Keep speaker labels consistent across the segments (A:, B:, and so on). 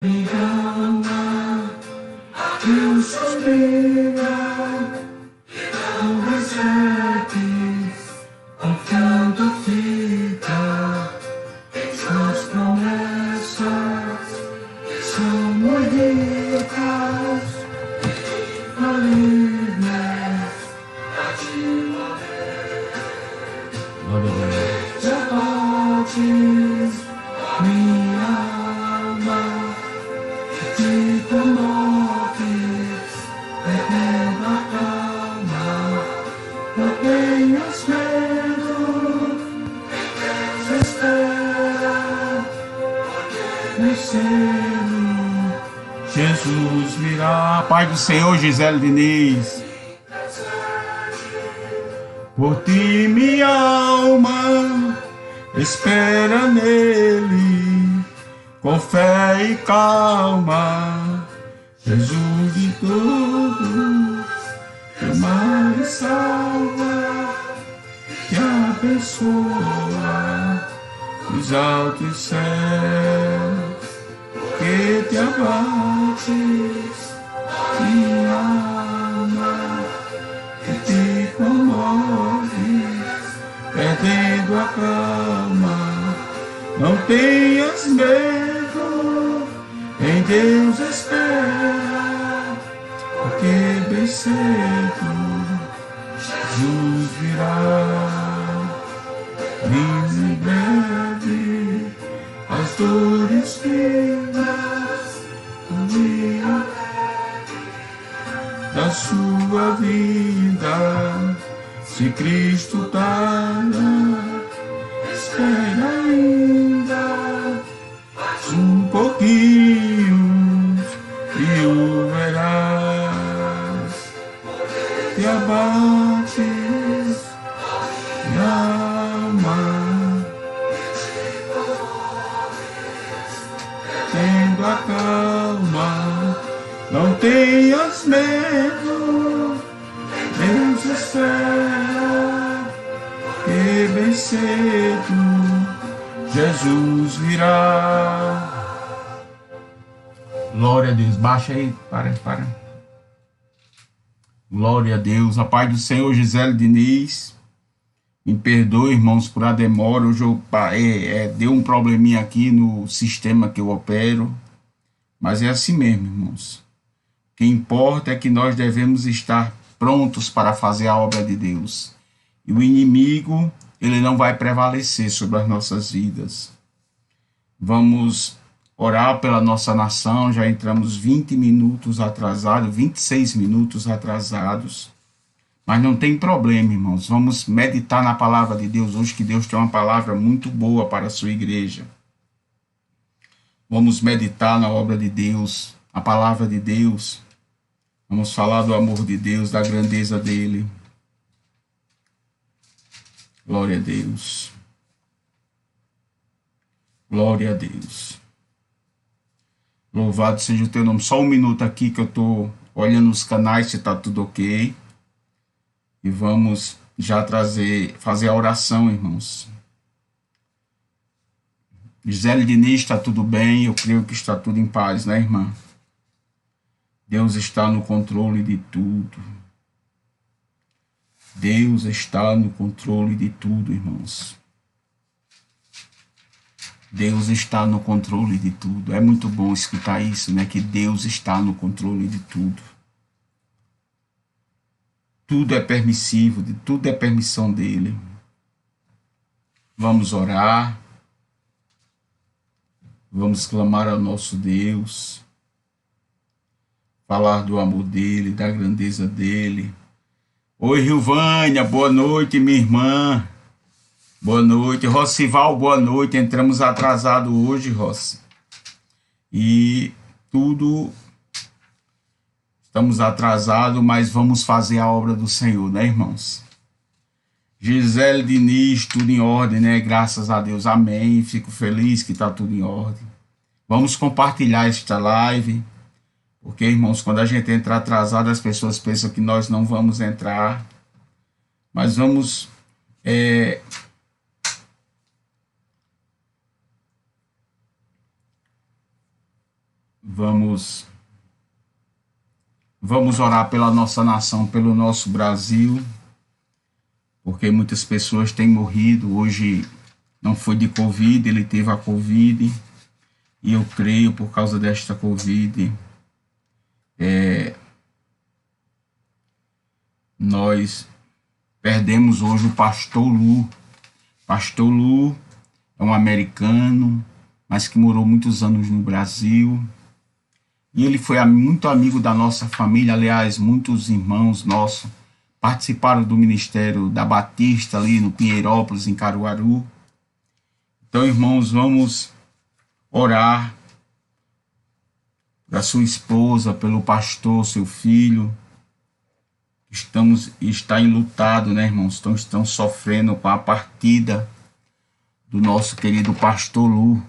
A: Me ama, Deus suspira, não recebes, confiando fica em suas promessas, são muito ricas, malignas, a te morrer. Glória a Deus. Já bates, minha alma, te comoves, perdendo a calma, não tenhas medo, Deus espera, vencendo. Jesus virá. Pai do Senhor, Gisele Diniz, por ti minha alma espera nele, com fé e calma. Jesus de todos, que ama e salva, que abençoa os altos céus, que te abates, minha alma, que te comoves, perdendo a calma. Não tenhas medo, em Deus espera, porque bem cedo Jesus virá. Livre em breve as dores finas do dia da sua vida. Se Cristo tarda, espera ainda um pouquinho e o verás. Te abates, minha alma, tendo a calma, não tenhas medo, Deus espera, que bem cedo Jesus virá. Glória a Deus. Baixa aí, para. Glória a Deus. A paz do Senhor, Gisele Diniz. Me perdoe, irmãos, por a demora. Hoje eu deu um probleminha aqui no sistema que eu opero. Mas é assim mesmo, irmãos. O que importa é que nós devemos estar prontos para fazer a obra de Deus. E o inimigo, ele não vai prevalecer sobre as nossas vidas. Vamos orar pela nossa nação. Já entramos 20 minutos atrasados, 26 minutos atrasados. Mas não tem problema, irmãos. Vamos meditar na palavra de Deus hoje, que Deus tem uma palavra muito boa para a sua igreja. Vamos meditar na obra de Deus, a palavra de Deus. Vamos falar do amor de Deus, da grandeza dele. Glória a Deus. Glória a Deus. Louvado seja o teu nome. Só um minuto aqui que eu estou olhando os canais se está tudo ok. E vamos já fazer a oração, irmãos. Gisele Diniz, está tudo bem? Eu creio que está tudo em paz, né, irmã? Deus está no controle de tudo. Deus está no controle de tudo, irmãos. Deus está no controle de tudo. É muito bom escutar isso, né? Que Deus está no controle de tudo. Tudo é permissivo, tudo é permissão dele. Vamos orar. Vamos clamar ao nosso Deus. Falar do amor dele, da grandeza dele. Oi, Rilvânia, boa noite, minha irmã. Boa noite. Rossival, boa noite. Entramos atrasado hoje, Rossi. E estamos atrasados, mas vamos fazer a obra do Senhor, né, irmãos? Gisele Diniz, tudo em ordem, né? Graças a Deus, amém. Fico feliz que está tudo em ordem. Vamos compartilhar esta live, porque, irmãos, quando a gente entra atrasado, as pessoas pensam que nós não vamos entrar. Mas vamos Vamos, vamos orar pela nossa nação, pelo nosso Brasil, porque muitas pessoas têm morrido. Hoje não foi de Covid, ele teve a Covid, e eu creio por causa desta Covid, nós perdemos hoje o pastor Lu. Pastor Lu é um americano, mas que morou muitos anos no Brasil. E ele foi muito amigo da nossa família. Aliás, muitos irmãos nossos participaram do ministério da Batista ali no Pinheirópolis, em Caruaru. Então, irmãos, vamos orar da sua esposa, pelo pastor, seu filho. Está enlutado, né, irmãos? Estão sofrendo com a partida do nosso querido pastor Lu,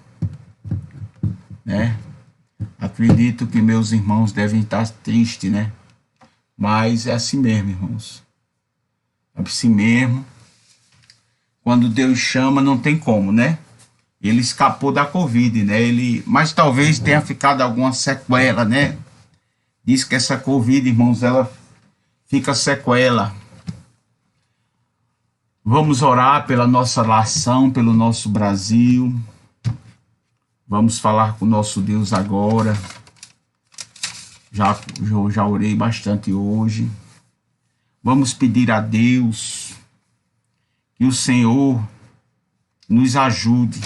A: né? Acredito que meus irmãos devem estar tristes, né? Mas é assim mesmo, irmãos. É assim mesmo. Quando Deus chama, não tem como, né? Ele escapou da Covid, né? Mas talvez tenha ficado alguma sequela, né? Diz que essa Covid, irmãos, ela fica sequela. Vamos orar pela nossa nação, pelo nosso Brasil. Vamos falar com o nosso Deus agora. Já orei bastante hoje. Vamos pedir a Deus que o Senhor nos ajude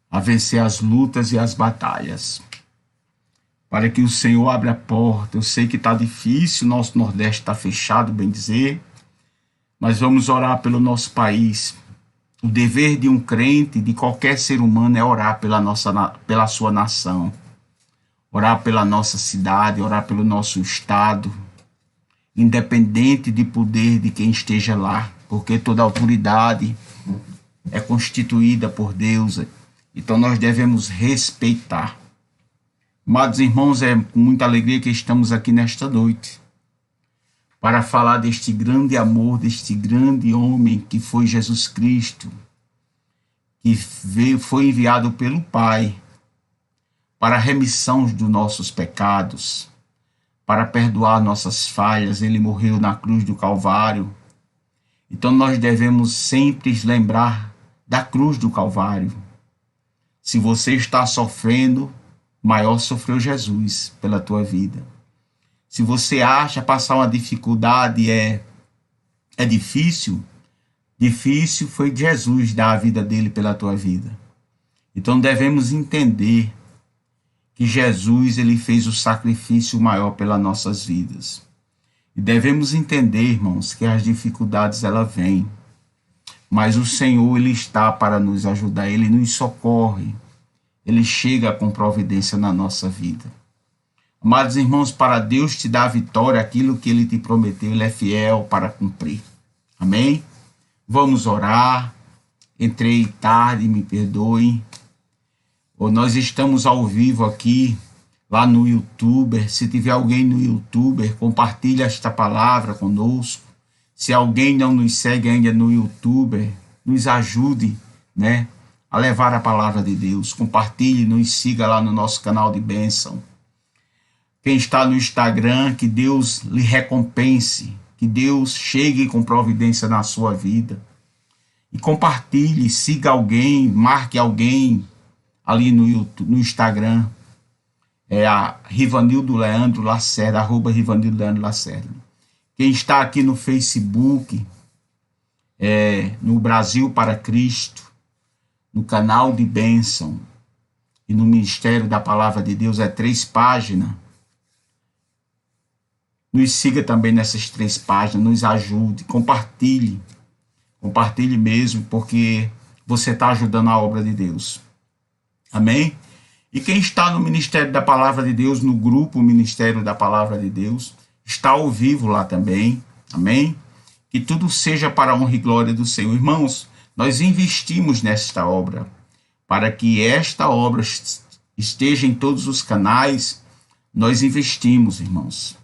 A: a vencer as lutas e as batalhas. Para que o Senhor abra a porta. Eu sei que está difícil, nosso Nordeste está fechado, bem dizer, mas vamos orar pelo nosso país. O dever de um crente, de qualquer ser humano, é orar pela sua nação, orar pela nossa cidade, orar pelo nosso estado, independente de poder de quem esteja lá, porque toda autoridade é constituída por Deus, então nós devemos respeitar. Amados irmãos, é com muita alegria que estamos aqui nesta noite para falar deste grande amor, deste grande homem que foi Jesus Cristo, que foi enviado pelo Pai para a remissão dos nossos pecados, para perdoar nossas falhas. Ele morreu na cruz do Calvário. Então nós devemos sempre lembrar da cruz do Calvário. Se você está sofrendo, maior sofreu Jesus pela tua vida. Se você acha passar uma dificuldade é difícil, difícil foi Jesus dar a vida dele pela tua vida. Então devemos entender que Jesus ele fez o sacrifício maior pelas nossas vidas. E devemos entender, irmãos, que as dificuldades elas vêm, mas o Senhor ele está para nos ajudar, ele nos socorre. Ele chega com providência na nossa vida. Amados irmãos, para Deus te dar a vitória, aquilo que Ele te prometeu, Ele é fiel para cumprir. Amém? Vamos orar. Entrei tarde, me perdoem. Nós estamos ao vivo aqui, lá no YouTube. Se tiver alguém no YouTube, compartilhe esta palavra conosco. Se alguém não nos segue ainda no YouTube, nos ajude, né? A levar a palavra de Deus. Compartilhe, nos siga lá no nosso canal de bênção. Quem está no Instagram, que Deus lhe recompense, que Deus chegue com providência na sua vida. E compartilhe, siga alguém, marque alguém ali no YouTube, no Instagram. É a Rivanildo Leandro Lacerda, @Rivanildo Leandro Lacerda. Quem está aqui no Facebook, no Brasil para Cristo, no canal de bênção e no Ministério da Palavra de Deus, 3 páginas. Nos siga também nessas 3 páginas, nos ajude, compartilhe mesmo, porque você está ajudando a obra de Deus. Amém? E quem está no Ministério da Palavra de Deus, no grupo Ministério da Palavra de Deus, está ao vivo lá também. Amém? Que tudo seja para a honra e glória do Senhor. Irmãos, nós investimos nesta obra, para que esta obra esteja em todos os canais. Nós investimos, irmãos,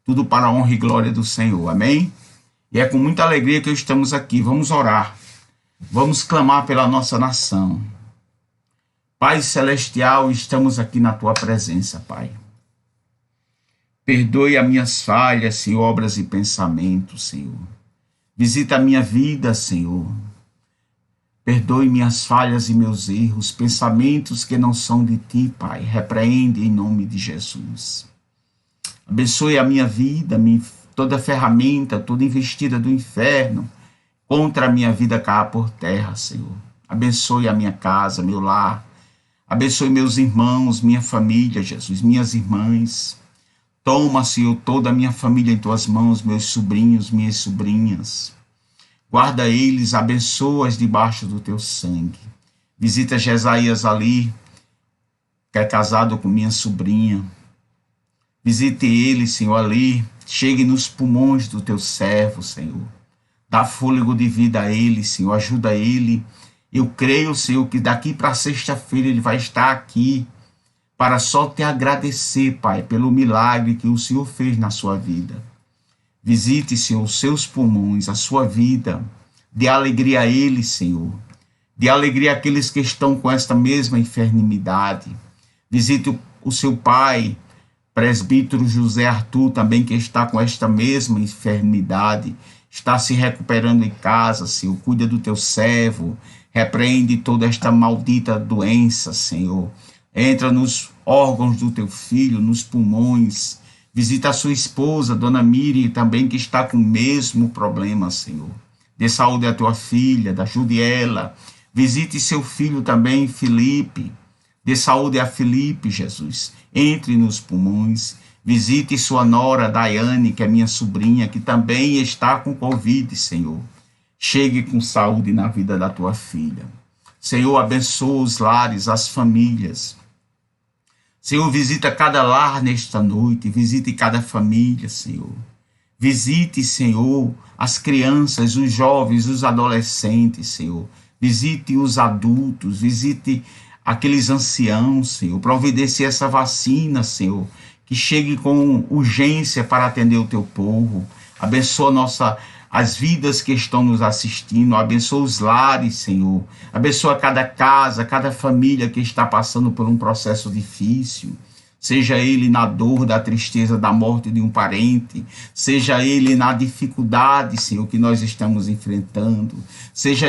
A: tudo para a honra e glória do Senhor, amém? E é com muita alegria que estamos aqui. Vamos orar, vamos clamar pela nossa nação, Pai Celestial, estamos aqui na tua presença, Pai. Perdoe as minhas falhas, Senhor, obras e pensamentos, Senhor. Visita a minha vida, Senhor. Perdoe minhas falhas e meus erros, pensamentos que não são de ti, Pai. Repreende em nome de Jesus. Abençoe a minha vida, toda ferramenta, toda investida do inferno contra a minha vida caia por terra, Senhor. Abençoe a minha casa, meu lar. Abençoe meus irmãos, minha família, Jesus, minhas irmãs. Toma, Senhor, toda a minha família em tuas mãos, meus sobrinhos, minhas sobrinhas. Guarda eles, abençoa-os debaixo do teu sangue. Visita Jesaías ali, que é casado com minha sobrinha. Visite ele, Senhor, ali. Chegue nos pulmões do teu servo, Senhor. Dá fôlego de vida a ele, Senhor. Ajuda ele. Eu creio, Senhor, que daqui para sexta-feira ele vai estar aqui para só te agradecer, Pai, pelo milagre que o Senhor fez na sua vida. Visite, Senhor, os seus pulmões, a sua vida. Dê alegria a ele, Senhor. Dê alegria àqueles que estão com esta mesma enfermidade. Visite o seu pai, presbítero José Arthur, também que está com esta mesma enfermidade. Está se recuperando em casa, Senhor. Cuida do teu servo. Repreende toda esta maldita doença, Senhor. Entra nos órgãos do teu filho, nos pulmões. Visita a sua esposa, Dona Miriam, também que está com o mesmo problema, Senhor. Dê saúde à tua filha, ajude ela. Visite seu filho também, Felipe. Dê saúde a Felipe, Jesus. Entre nos pulmões. Visite sua nora, Daiane, que é minha sobrinha, que também está com Covid, Senhor. Chegue com saúde na vida da tua filha. Senhor, abençoa os lares, as famílias. Senhor, visita cada lar nesta noite, visite cada família, Senhor. Visite, Senhor, as crianças, os jovens, os adolescentes, Senhor. Visite os adultos, visite aqueles anciãos, Senhor. Providencie essa vacina, Senhor, que chegue com urgência para atender o teu povo. Abençoa as vidas que estão nos assistindo, abençoa os lares, Senhor. Abençoa cada casa, cada família que está passando por um processo difícil. Seja ele na dor, da tristeza, da morte de um parente, seja ele na dificuldade, Senhor, que nós estamos enfrentando, seja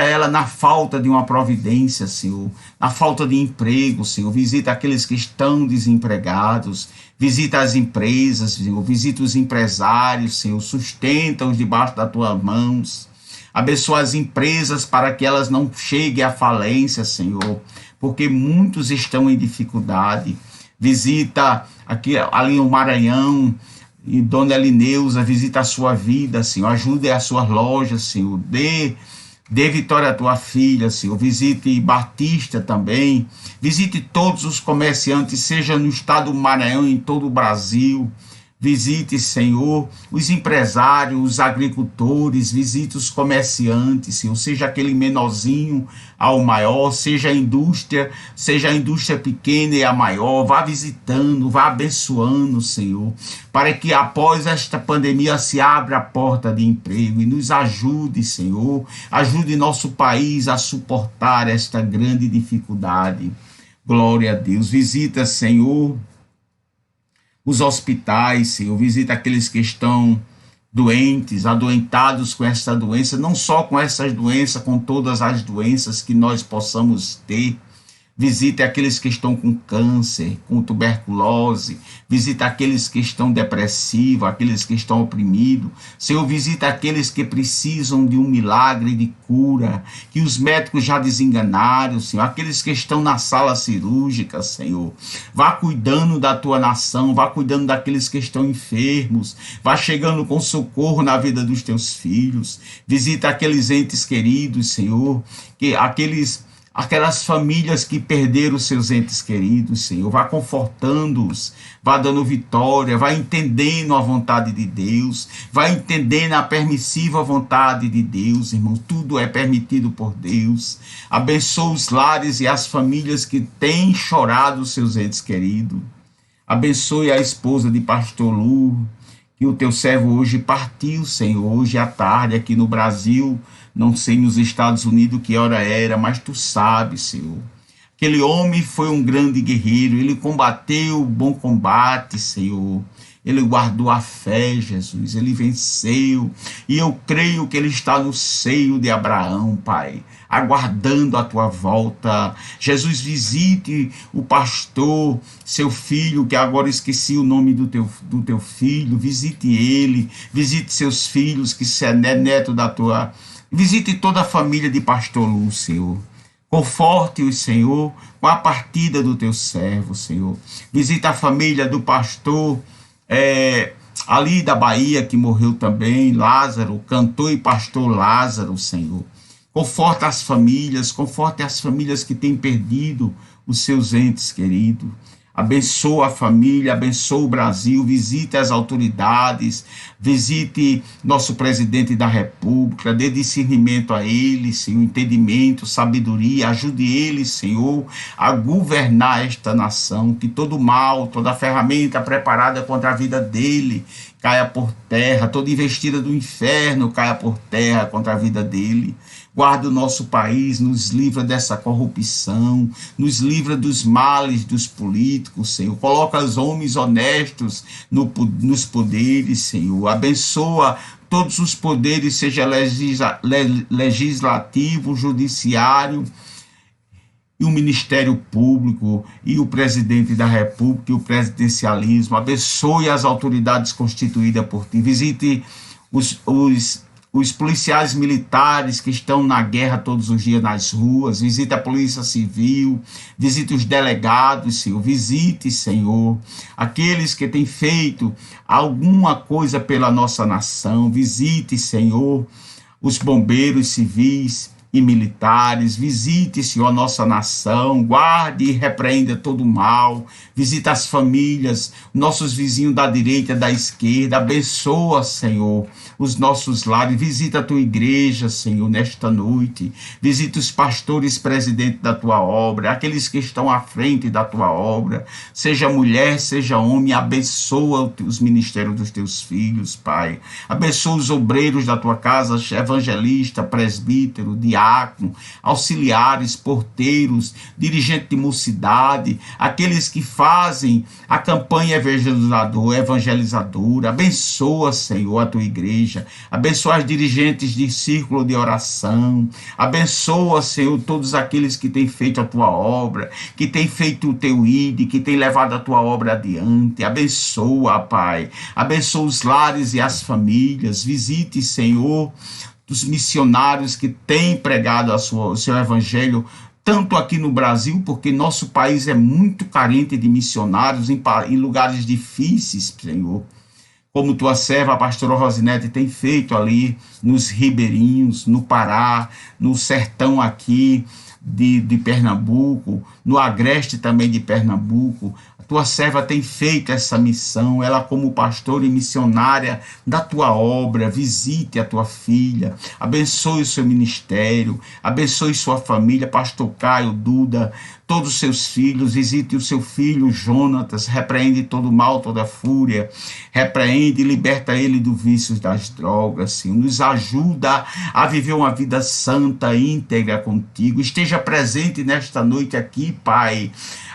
A: ela na falta de uma providência, Senhor, na falta de emprego, Senhor. Visita aqueles que estão desempregados, visita as empresas, Senhor, visita os empresários, Senhor, sustenta-os debaixo das tuas mãos. Abençoa as empresas para que elas não cheguem à falência, Senhor, porque muitos estão em dificuldade. Visita ali no Maranhão, e Dona Elineusa, visita a sua vida, Senhor. Ajude as suas lojas, Senhor. Dê vitória à tua filha, Senhor. Visite Batista também. Visite todos os comerciantes, seja no estado do Maranhão, em todo o Brasil. Visite, Senhor, os empresários, os agricultores, visite os comerciantes, Senhor, seja aquele menorzinho ao maior, seja a indústria pequena e a maior, vá visitando, vá abençoando, Senhor, para que após esta pandemia se abra a porta de emprego e nos ajude, Senhor, ajude nosso país a suportar esta grande dificuldade. Glória a Deus. Visita, Senhor, os hospitais, Senhor, visita aqueles que estão doentes, adoentados com essa doença, não só com essas doenças, com todas as doenças que nós possamos ter. Visite aqueles que estão com câncer, com tuberculose. Visita aqueles que estão depressivos, aqueles que estão oprimidos. Senhor, visita aqueles que precisam de um milagre de cura, que os médicos já desenganaram, Senhor. Aqueles que estão na sala cirúrgica, Senhor. Vá cuidando da tua nação, vá cuidando daqueles que estão enfermos. Vá chegando com socorro na vida dos teus filhos. Visita aqueles entes queridos, Senhor, aquelas famílias que perderam seus entes queridos, Senhor. Vá confortando-os, vá dando vitória, vá entendendo a vontade de Deus, vá entendendo a permissiva vontade de Deus, irmão. Tudo é permitido por Deus. Abençoa os lares e as famílias que têm chorado seus entes queridos. Abençoe a esposa de Pastor Lu, que o teu servo hoje partiu, Senhor, hoje à tarde aqui no Brasil. Não sei nos Estados Unidos que hora era, mas tu sabes, Senhor. Aquele homem foi um grande guerreiro, ele combateu o bom combate, Senhor. Ele guardou a fé, Jesus, ele venceu, e eu creio que ele está no seio de Abraão, Pai, aguardando a tua volta. Jesus, visite o pastor, seu filho, que agora esqueci o nome do teu filho, visite ele, visite seus filhos, que é neto da tua, visite toda a família de pastor Lúcio, Senhor. Conforte-os, Senhor, com a partida do teu servo, Senhor. Visita a família do pastor ali da Bahia, que morreu também, Lázaro, cantor e pastor Lázaro, Senhor. Conforta as famílias que têm perdido os seus entes queridos. Abençoa a família, abençoa o Brasil, visite as autoridades, visite nosso presidente da República, dê discernimento a ele, Senhor, entendimento, sabedoria, ajude ele, Senhor, a governar esta nação, que todo mal, toda ferramenta preparada contra a vida dele caia por terra, toda investida do inferno caia por terra contra a vida dele. Guarda o nosso país, nos livra dessa corrupção, nos livra dos males dos políticos, Senhor. Coloca os homens honestos nos poderes, Senhor. Abençoa todos os poderes, seja legislativo, judiciário, e o Ministério Público, e o Presidente da República, e o presidencialismo. Abençoe as autoridades constituídas por ti. Visite os policiais militares que estão na guerra todos os dias nas ruas, visite a Polícia Civil, visite os delegados, Senhor, visite, Senhor, aqueles que têm feito alguma coisa pela nossa nação, visite, Senhor, os bombeiros civis e militares, visite, Senhor, a nossa nação, guarde e repreenda todo o mal, visita as famílias, nossos vizinhos da direita, da esquerda, abençoa, Senhor, os nossos lares, visita a tua igreja, Senhor, nesta noite, visita os pastores presidentes da tua obra, aqueles que estão à frente da tua obra, seja mulher, seja homem, abençoa os ministérios dos teus filhos, Pai, abençoa os obreiros da tua casa, evangelista, presbítero, diácono, auxiliares, porteiros, dirigente de mocidade, aqueles que fazem a campanha evangelizadora, abençoa, Senhor, a tua igreja, abençoa os dirigentes de círculo de oração, abençoa, Senhor, todos aqueles que têm feito a tua obra, que têm feito o teu ID, que têm levado a tua obra adiante, abençoa, Pai, abençoa os lares e as famílias, visite, Senhor, dos missionários que têm pregado o seu evangelho, tanto aqui no Brasil, porque nosso país é muito carente de missionários em lugares difíceis, Senhor, como tua serva, a pastora Rosinete, tem feito ali nos ribeirinhos, no Pará, no sertão aqui de Pernambuco, no agreste também de Pernambuco. Tua serva tem feito essa missão, ela como pastora e missionária da tua obra, visite a tua filha, abençoe o seu ministério, abençoe sua família, pastor Caio, Duda, todos os seus filhos, visite o seu filho Jonatas, repreende todo mal, toda fúria, repreende e liberta ele do vício das drogas, Senhor, nos ajuda a viver uma vida santa, íntegra contigo, esteja presente nesta noite aqui, Pai,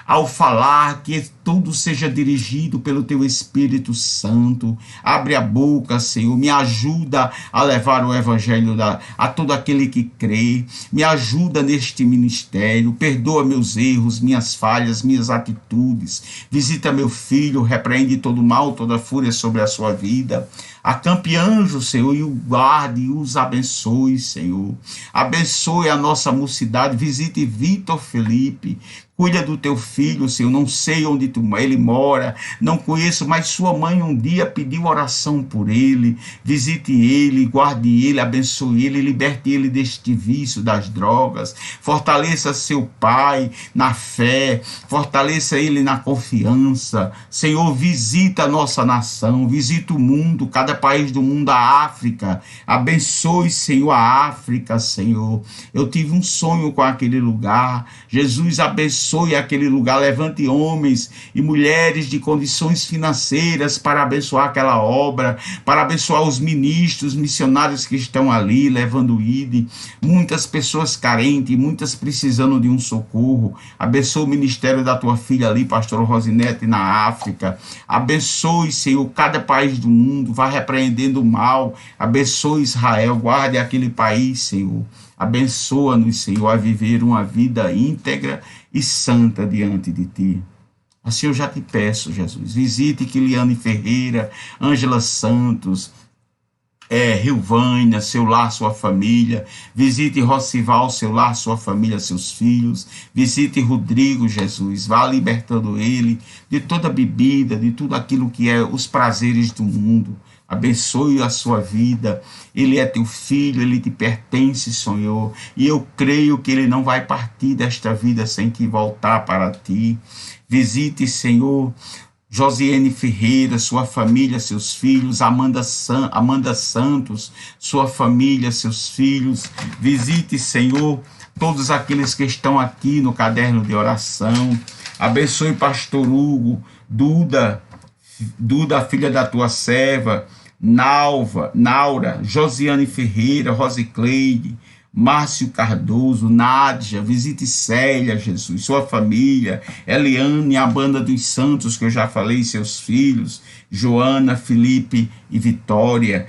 A: ao falar, que tudo seja dirigido pelo teu Espírito Santo. Abre a boca, Senhor, me ajuda a levar o evangelho a todo aquele que crê, me ajuda neste ministério, perdoa meus erros, minhas falhas, minhas atitudes, visita meu filho, repreende todo mal, toda fúria sobre a sua vida, acampe anjos, Senhor, e o guarde e os abençoe, Senhor, abençoe a nossa mocidade, visite Vitor Felipe, cuida do teu filho, Senhor, não sei onde ele mora, não conheço, mas sua mãe um dia pediu oração por ele, visite ele, guarde ele, abençoe ele, liberte ele deste vício das drogas, fortaleça seu pai na fé, fortaleça ele na confiança, Senhor, visita a nossa nação, visita o mundo, cada país do mundo, a África, abençoe, Senhor, a África, Senhor, eu tive um sonho com aquele lugar, Jesus, abençoe abençoe aquele lugar, levante homens e mulheres de condições financeiras para abençoar aquela obra, para abençoar os ministros, missionários que estão ali levando o ID, muitas pessoas carentes, muitas precisando de um socorro. Abençoe o ministério da tua filha ali, pastora Rosinete, na África. Abençoe, Senhor, cada país do mundo, vá repreendendo o mal. Abençoe Israel, guarde aquele país, Senhor. Abençoa-nos, Senhor, a viver uma vida íntegra e santa diante de Ti. Assim eu já te peço, Jesus, visite Quiliane Ferreira, Ângela Santos, Rilvânia, seu lar, sua família. Visite Rocival, seu lar, sua família, seus filhos. Visite Rodrigo, Jesus, vá libertando ele de toda bebida, de tudo aquilo que é os prazeres do mundo. Abençoe a sua vida, ele é teu filho, ele te pertence, Senhor, e eu creio que ele não vai partir desta vida sem que voltar para ti. Visite, Senhor, Josiane Ferreira, sua família, seus filhos, Amanda Santos, sua família, seus filhos. Visite, Senhor, todos aqueles que estão aqui no caderno de oração. Abençoe pastor Hugo, Duda, filha da tua serva, Naura, Josiane Ferreira, Rosicleide, Márcio Cardoso, Nádia. Visite Célia, Jesus, sua família, Eliane, a banda dos santos, que eu já falei, seus filhos, Joana, Felipe e Vitória.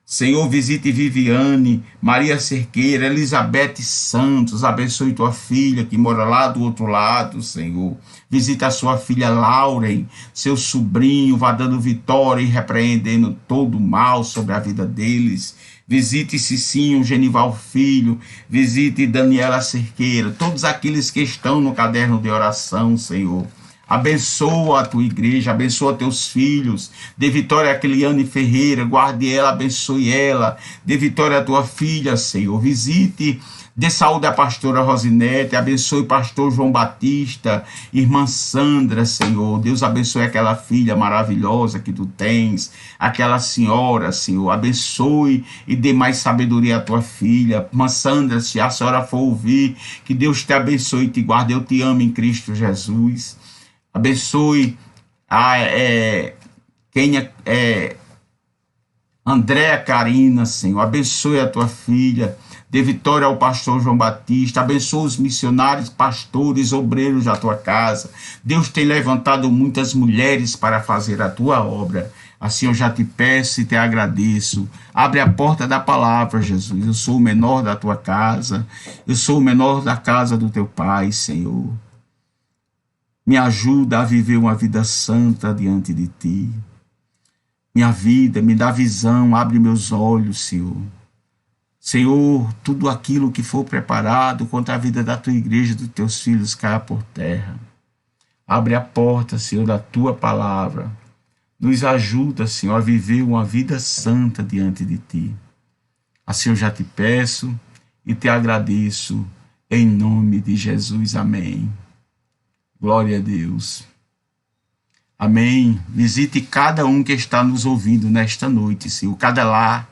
A: Senhor, visite Viviane, Maria Cerqueira, Elizabeth Santos. Abençoe tua filha que mora lá do outro lado, Senhor. Visita a sua filha Lauren, seu sobrinho, vá dando vitória e repreendendo todo o mal sobre a vida deles. Visite Cicinho, Genival Filho, visite Daniela Cerqueira, todos aqueles que estão no caderno de oração, Senhor. Abençoa a tua igreja, abençoa teus filhos, dê vitória a Quiliane Ferreira, guarde ela, abençoe ela, dê vitória a tua filha, Senhor. Visite, dê saúde à pastora Rosinete, abençoe o pastor João Batista, irmã Sandra, Senhor. Deus abençoe aquela filha maravilhosa que tu tens, aquela senhora, Senhor. Abençoe e dê mais sabedoria à tua filha. Irmã Sandra, se a senhora for ouvir, que Deus te abençoe e te guarde. Eu te amo em Cristo Jesus. Abençoe a Andréa Carina, Senhor. Abençoe a tua filha. Dê vitória ao pastor João Batista. Abençoe os missionários, pastores, obreiros da tua casa. Deus tem levantado muitas mulheres para fazer a tua obra. Assim eu já te peço e te agradeço. Abre a porta da palavra, Jesus. Eu sou o menor da tua casa. Eu sou o menor da casa do teu pai, Senhor. Me ajuda a viver uma vida santa diante de ti. Minha vida, me dá visão, abre meus olhos, Senhor. Senhor, tudo aquilo que for preparado contra a vida da tua igreja, dos teus filhos, caia por terra. Abre a porta, Senhor, da tua palavra. Nos ajuda, Senhor, a viver uma vida santa diante de ti. Assim eu já te peço e te agradeço, em nome de Jesus. Amém. Glória a Deus. Amém. Visite cada um que está nos ouvindo nesta noite, Senhor. Cada lar,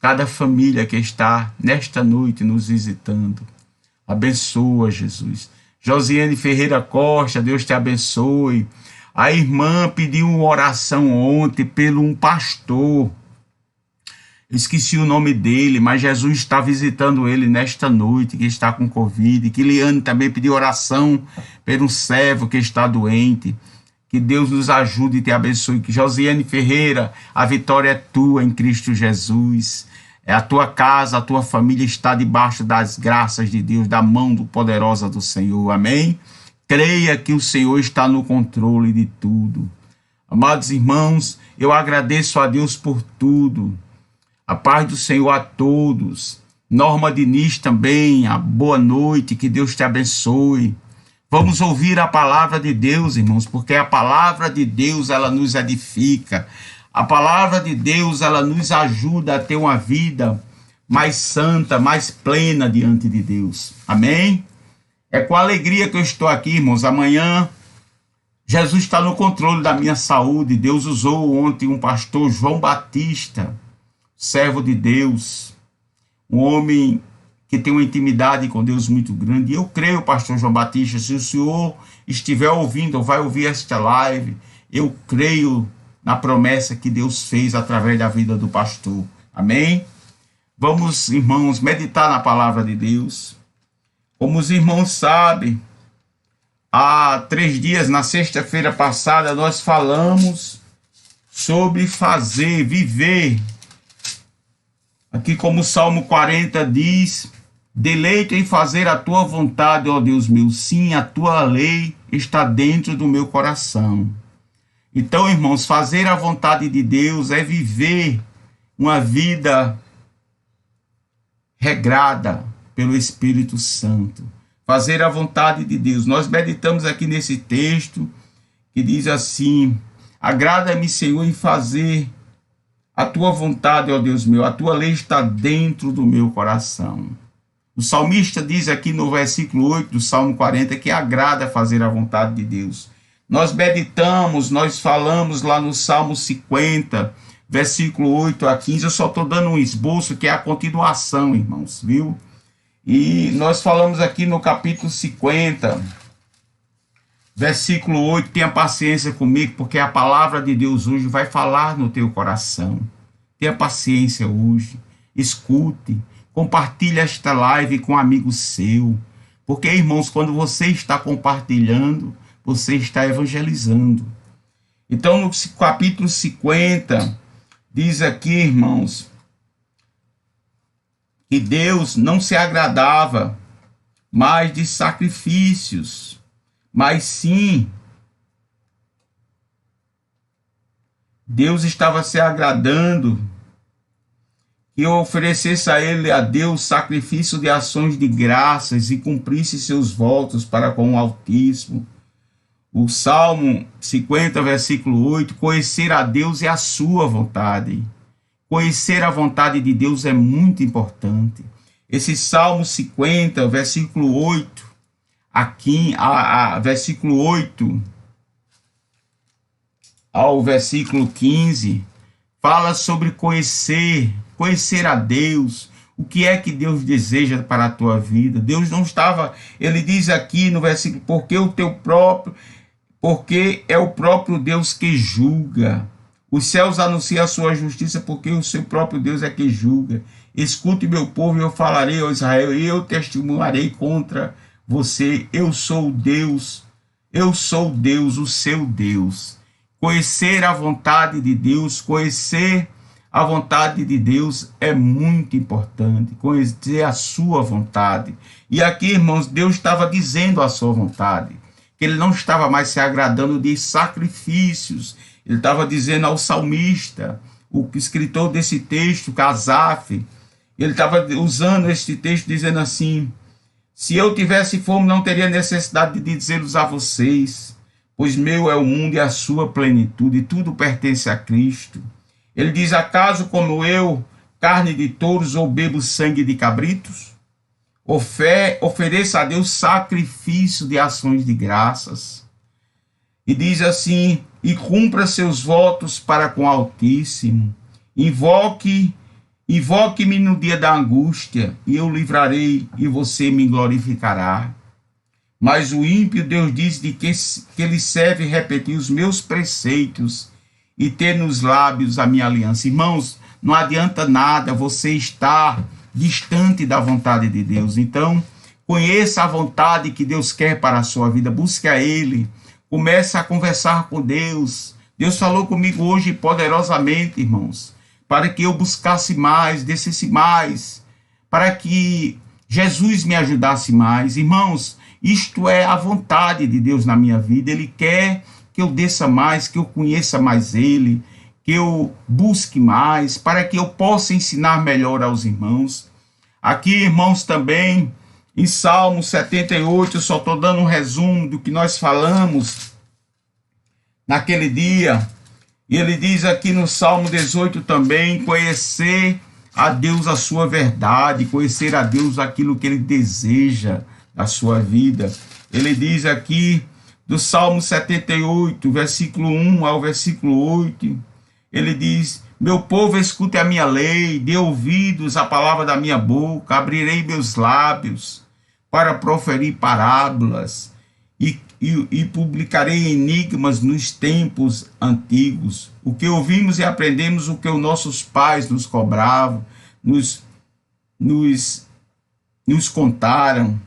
A: cada família que está nesta noite nos visitando. Abençoa, Jesus. Josiane Ferreira Costa, Deus te abençoe. A irmã pediu uma oração ontem pelo um pastor. Eu esqueci o nome dele, mas Jesus está visitando ele nesta noite, que está com Covid. Quiliane também pediu oração por um servo que está doente. Que Deus nos ajude e te abençoe. Que Josiane Ferreira, a vitória é tua em Cristo Jesus. A tua casa, a tua família está debaixo das graças de Deus, da mão poderosa do Senhor. Amém? Creia que o Senhor está no controle de tudo. Amados irmãos, eu agradeço a Deus por tudo. A paz do Senhor a todos. Norma Diniz também, a boa noite, que Deus te abençoe. Vamos ouvir a palavra de Deus, irmãos, porque a palavra de Deus, ela nos edifica. A palavra de Deus, ela nos ajuda a ter uma vida mais santa, mais plena diante de Deus. Amém? É com alegria que eu estou aqui, irmãos. Amanhã, Jesus está no controle da minha saúde. Deus usou ontem um pastor, João Batista, servo de Deus, um homem que tem uma intimidade com Deus muito grande. E eu creio, pastor João Batista, se o senhor estiver ouvindo ou vai ouvir esta live, eu creio na promessa que Deus fez através da vida do pastor. Amém? Vamos, irmãos, meditar na palavra de Deus. Como os irmãos sabem, há 3 dias, na sexta-feira passada, nós falamos sobre fazer, viver. Aqui como o Salmo 40 diz, deleito em fazer a tua vontade, ó Deus meu, sim, a tua lei está dentro do meu coração. Então, irmãos, fazer a vontade de Deus é viver uma vida regrada pelo Espírito Santo. Fazer a vontade de Deus. Nós meditamos aqui nesse texto que diz assim: agrada-me, Senhor, em fazer a tua vontade, ó Deus meu, a tua lei está dentro do meu coração. O salmista diz aqui no versículo 8 do Salmo 40 que agrada fazer a vontade de Deus. Nós meditamos, nós falamos lá no Salmo 50, versículo 8 a 15, eu só estou dando um esboço que é a continuação, irmãos, viu? E nós falamos aqui no capítulo 50, versículo 8, tenha paciência comigo, porque a palavra de Deus hoje vai falar no teu coração. Tenha paciência hoje, escute, compartilhe esta live com um amigo seu, porque, irmãos, quando você está compartilhando, você está evangelizando. Então, no capítulo 50, diz aqui, irmãos, que Deus não se agradava mais de sacrifícios, mas sim, Deus estava se agradando que eu oferecesse a Deus sacrifício de ações de graças e cumprisse seus votos para com o Altíssimo. O Salmo 50, versículo 8, conhecer a Deus é a sua vontade. Conhecer a vontade de Deus é muito importante. Esse Salmo 50, versículo 8, aqui, versículo 8 ao versículo 15, fala sobre conhecer a Deus. O que é que Deus deseja para a tua vida? Deus não estava, ele diz aqui no versículo, porque é o próprio Deus que julga. Os céus anunciam a sua justiça, porque o seu próprio Deus é que julga. Escute, meu povo, eu falarei ao Israel, e eu testemunharei contra você. Eu sou Deus, o seu Deus. Conhecer a vontade de Deus, conhecer a vontade de Deus é muito importante, conhecer a sua vontade. E aqui, irmãos, Deus estava dizendo a sua vontade, que ele não estava mais se agradando de sacrifícios. Ele estava dizendo ao salmista, o escritor desse texto, Asaf, ele estava usando este texto dizendo assim: se eu tivesse fome, não teria necessidade de dizê-los a vocês, pois meu é o mundo e a sua plenitude, e tudo pertence a Cristo. Ele diz: acaso como eu, carne de touros ou bebo sangue de cabritos? Ofereça a Deus sacrifício de ações de graças. E diz assim: e cumpra seus votos para com o Altíssimo. Invoque-me no dia da angústia, e eu livrarei, e você me glorificará. Mas o ímpio, Deus diz de que ele serve repetir os meus preceitos e ter nos lábios a minha aliança. Irmãos, não adianta nada você estar distante da vontade de Deus. Então, conheça a vontade que Deus quer para a sua vida, busque a Ele, comece a conversar com Deus. Deus falou comigo hoje poderosamente, irmãos, para que eu buscasse mais, descesse mais, para que Jesus me ajudasse mais. Irmãos, isto é a vontade de Deus na minha vida. Ele quer que eu desça mais, que eu conheça mais Ele, que eu busque mais, para que eu possa ensinar melhor aos irmãos. Aqui, irmãos, também, em Salmo 78, eu só estou dando um resumo do que nós falamos naquele dia. E ele diz aqui no Salmo 18 também, conhecer a Deus a sua verdade, conhecer a Deus aquilo que Ele deseja da sua vida. Ele diz aqui, do Salmo 78, versículo 1 ao versículo 8, ele diz: Meu povo, escute a minha lei, dê ouvidos à palavra da minha boca, abrirei meus lábios para proferir parábolas e publicarei enigmas nos tempos antigos. O que ouvimos e aprendemos, o que os nossos pais nos cobravam, nos, nos contaram.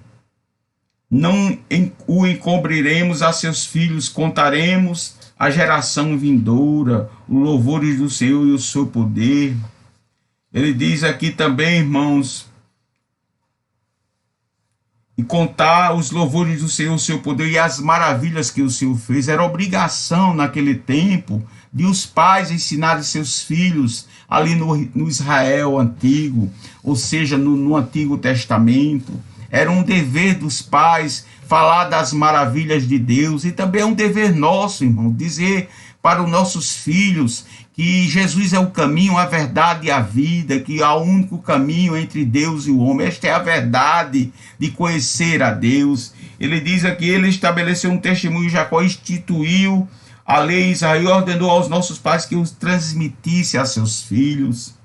A: Não o encobriremos a seus filhos, contaremos à geração vindoura os louvores do Senhor e o seu poder. Ele diz aqui também, irmãos, e contar os louvores do Senhor, o seu poder e as maravilhas que o Senhor fez. Era obrigação naquele tempo de os pais ensinarem seus filhos ali no Israel antigo, ou seja, no Antigo Testamento. Era um dever dos pais falar das maravilhas de Deus, e também é um dever nosso, irmão, dizer para os nossos filhos que Jesus é o caminho, a verdade e a vida, que há um único caminho entre Deus e o homem. Esta é a verdade de conhecer a Deus. Ele diz aqui, ele estabeleceu um testemunho, Jacó instituiu a lei em Israel e ordenou aos nossos pais que os transmitisse a seus filhos.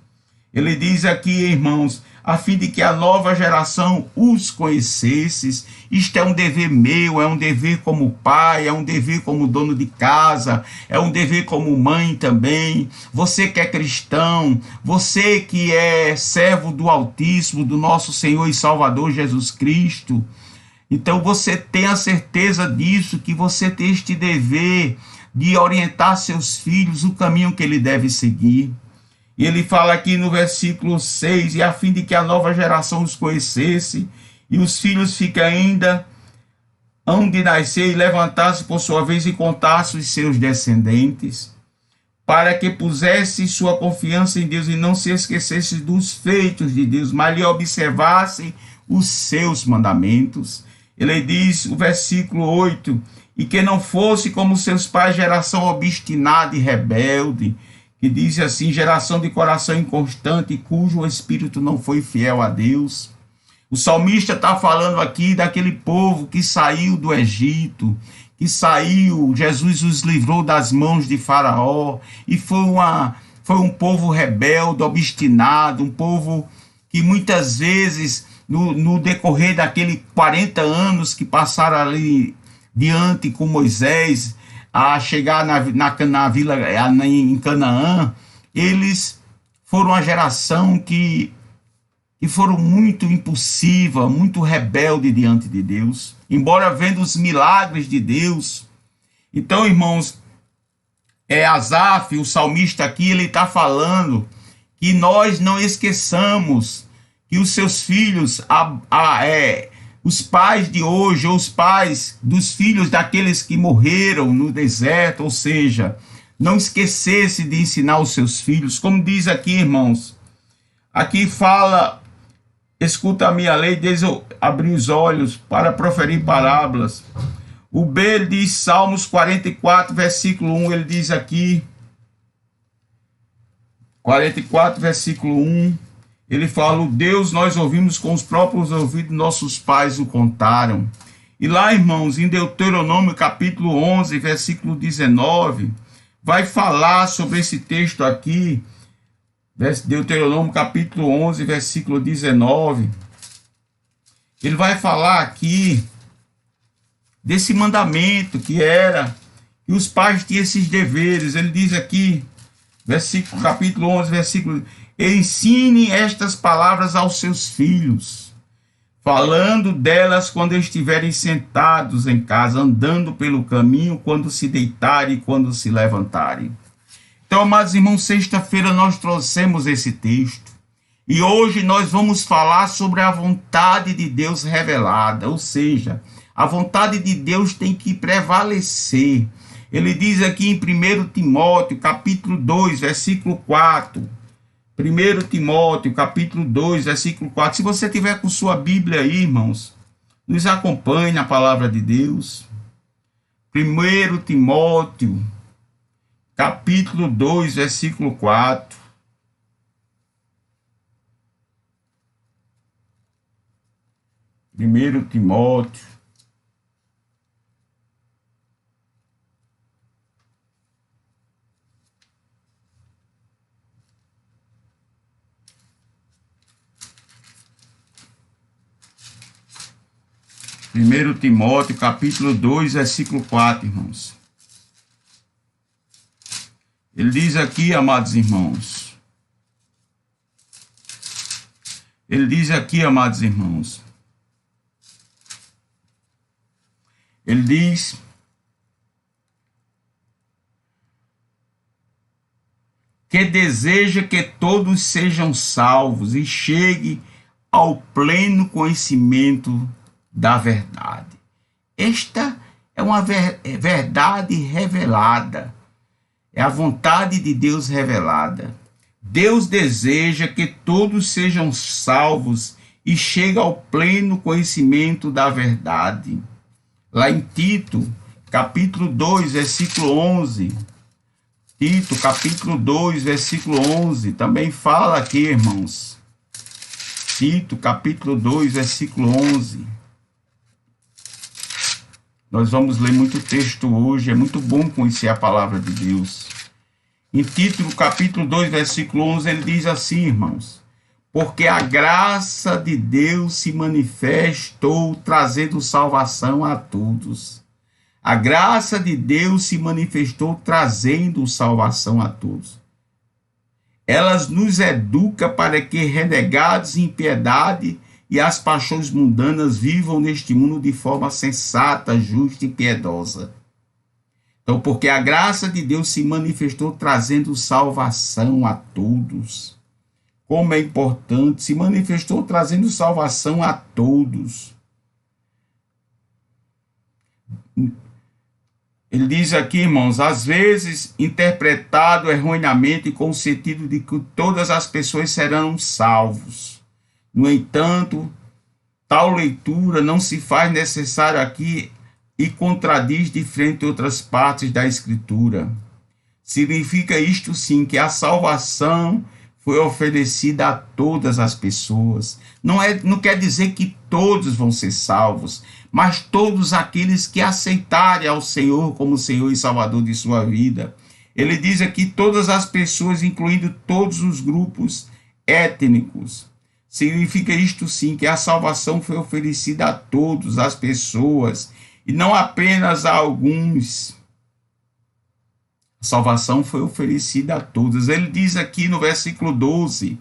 A: Ele diz aqui, irmãos, a fim de que a nova geração os conhecesse. Isto é um dever meu, é um dever como pai, é um dever como dono de casa, é um dever como mãe também. Você que é cristão, você que é servo do Altíssimo, do nosso Senhor e Salvador Jesus Cristo, então você tem a certeza disso, que você tem este dever de orientar seus filhos o caminho que ele deve seguir. E ele fala aqui no versículo 6, e a fim de que a nova geração os conhecesse, e os filhos fiquem ainda, hão de nascer e levantar-se por sua vez e contasse os seus descendentes, para que pusesse sua confiança em Deus e não se esquecesse dos feitos de Deus, mas lhe observasse os seus mandamentos. Ele diz, o versículo 8, e que não fosse como seus pais, geração obstinada e rebelde, que diz assim, geração de coração inconstante, cujo espírito não foi fiel a Deus. O salmista está falando aqui daquele povo que saiu do Egito, que saiu, Jesus os livrou das mãos de Faraó, e foi um povo rebelde, obstinado, um povo que muitas vezes, no decorrer daqueles 40 anos que passaram ali diante com Moisés, a chegar na vila em Canaã, eles foram uma geração que foram muito impulsiva, muito rebelde diante de Deus, embora vendo os milagres de Deus. Então, irmãos, Asaf, o salmista aqui, ele está falando que nós não esqueçamos que os seus filhos, os pais de hoje, ou os pais dos filhos daqueles que morreram no deserto, ou seja, não esquecesse de ensinar os seus filhos, como diz aqui, irmãos, aqui fala, escuta a minha lei, desde eu abrir os olhos para proferir parábolas. O B, ele diz, Salmos 44, versículo 1, ele diz aqui, 44, versículo 1, ele fala, o Deus nós ouvimos com os próprios ouvidos, nossos pais o contaram. E lá, irmãos, em Deuteronômio capítulo 11, versículo 19, vai falar sobre esse texto aqui, Deuteronômio capítulo 11, versículo 19, ele vai falar aqui desse mandamento que era, que os pais tinham esses deveres. Ele diz aqui, capítulo 11, versículo, ensine estas palavras aos seus filhos, falando delas quando estiverem sentados em casa, andando pelo caminho, quando se deitarem e quando se levantarem. Então, amados irmãos, sexta-feira nós trouxemos esse texto, e hoje nós vamos falar sobre a vontade de Deus revelada, ou seja, a vontade de Deus tem que prevalecer. Ele diz aqui em 1 Timóteo, capítulo 2, versículo 4, 1 Timóteo, capítulo 2, versículo 4. Se você tiver com sua Bíblia aí, irmãos, nos acompanhe na palavra de Deus. 1 Timóteo, capítulo 2, versículo 4. 1 Timóteo, 1 Timóteo, capítulo 2, versículo 4, irmãos. Ele diz aqui, amados irmãos. Ele diz aqui, amados irmãos. Ele diz: que deseja que todos sejam salvos e cheguem ao pleno conhecimento da verdade. Esta é uma verdade revelada. É a vontade de Deus revelada. Deus deseja que todos sejam salvos e cheguem ao pleno conhecimento da verdade. Lá em Tito, capítulo 2, versículo 11. Tito, capítulo 2, versículo 11. Também fala aqui, irmãos. Tito, capítulo 2, versículo 11. Nós vamos ler muito texto hoje, é muito bom conhecer a palavra de Deus. Em Tito, capítulo 2, versículo 11, ele diz assim, irmãos: porque a graça de Deus se manifestou trazendo salvação a todos. A graça de Deus se manifestou trazendo salvação a todos. Elas nos educa para que renegados em impiedade e as paixões mundanas vivam neste mundo de forma sensata, justa e piedosa. Então, porque a graça de Deus se manifestou trazendo salvação a todos. Como é importante, se manifestou trazendo salvação a todos. Ele diz aqui, irmãos, às vezes interpretado erroneamente com o sentido de que todas as pessoas serão salvos. No entanto, tal leitura não se faz necessária aqui e contradiz de frente outras partes da Escritura. Significa isto sim, que a salvação foi oferecida a todas as pessoas. Não quer dizer que todos vão ser salvos, mas todos aqueles que aceitarem ao Senhor como Senhor e Salvador de sua vida. Ele diz aqui todas as pessoas, incluindo todos os grupos étnicos. Significa isto sim, que a salvação foi oferecida a todas as pessoas e não apenas a alguns. A salvação foi oferecida a todos. Ele diz aqui no versículo 12,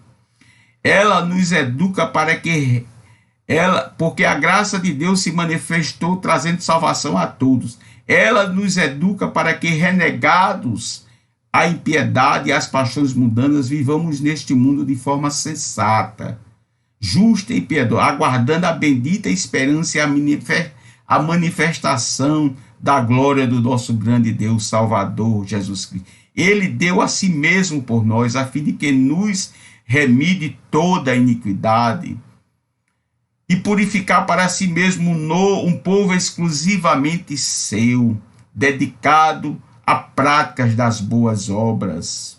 A: ela nos educa para que porque a graça de Deus se manifestou trazendo salvação a todos. Ela nos educa para que, renegados à impiedade e às paixões mundanas, vivamos neste mundo de forma sensata, justa e piedosa, aguardando a bendita esperança e a manifestação da glória do nosso grande Deus Salvador, Jesus Cristo. Ele deu a si mesmo por nós, a fim de que nos remide toda a iniquidade e purificar para si mesmo um povo exclusivamente seu, dedicado a práticas das boas obras.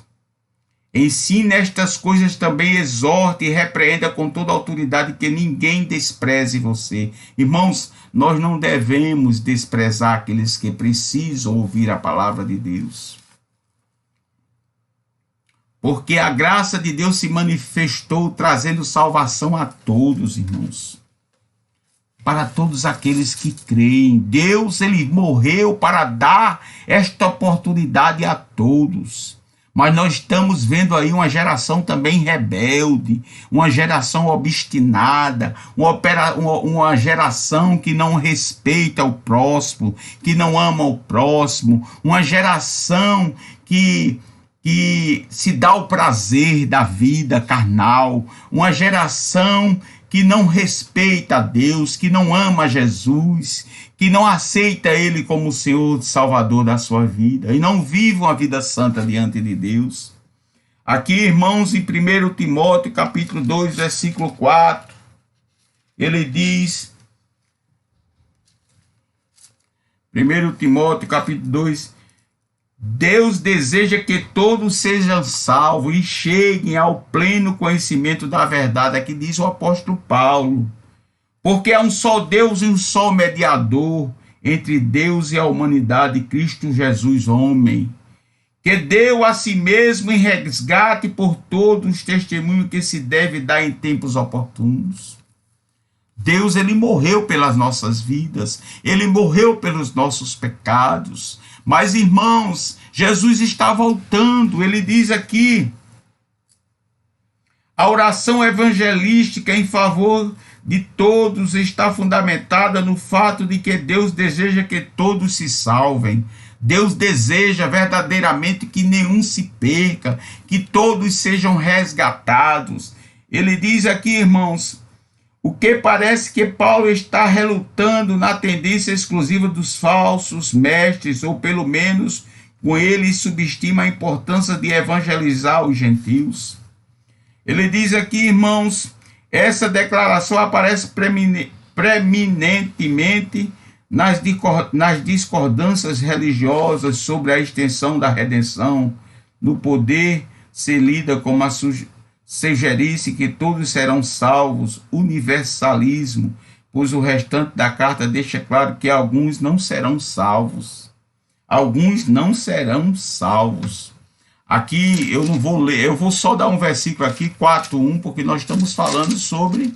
A: Ensine estas coisas também, exorte e repreenda com toda a autoridade, que ninguém despreze você. Irmãos, nós não devemos desprezar aqueles que precisam ouvir a palavra de Deus. Porque a graça de Deus se manifestou trazendo salvação a todos, irmãos. Para todos aqueles que creem. Deus, ele morreu para dar esta oportunidade a todos. Mas nós estamos vendo aí uma geração também rebelde, uma geração obstinada, uma geração que não respeita o próximo, que não ama o próximo, uma geração que se dá o prazer da vida carnal, uma geração que não respeita a Deus, que não ama Jesus, que não aceita Ele como o Senhor e Salvador da sua vida, e não vive uma vida santa diante de Deus. Aqui, irmãos, em 1 Timóteo, capítulo 2, versículo 4, ele diz, 1 Timóteo, capítulo 2, Deus deseja que todos sejam salvos e cheguem ao pleno conhecimento da verdade. Aqui diz o apóstolo Paulo. Porque há um só Deus e um só mediador entre Deus e a humanidade, Cristo Jesus, homem, que deu a si mesmo em resgate por todos os testemunhos que se deve dar em tempos oportunos. Deus, ele morreu pelas nossas vidas, ele morreu pelos nossos pecados. Mas, irmãos, Jesus está voltando. Ele diz aqui: a oração evangelística em favor de todos está fundamentada no fato de que Deus deseja que todos se salvem. Deus deseja verdadeiramente que nenhum se perca, que todos sejam resgatados. Ele diz aqui, irmãos, o que parece que Paulo está relutando na tendência exclusiva dos falsos mestres, ou pelo menos com ele subestima a importância de evangelizar os gentios. Ele diz aqui, irmãos, essa declaração aparece preeminentemente nas discordâncias religiosas sobre a extensão da redenção, no poder ser lida como a sugerisse que todos serão salvos, universalismo, pois o restante da carta deixa claro que alguns não serão salvos. Alguns não serão salvos. Aqui eu não vou ler, eu vou só dar um versículo aqui, 4:1, porque nós estamos falando sobre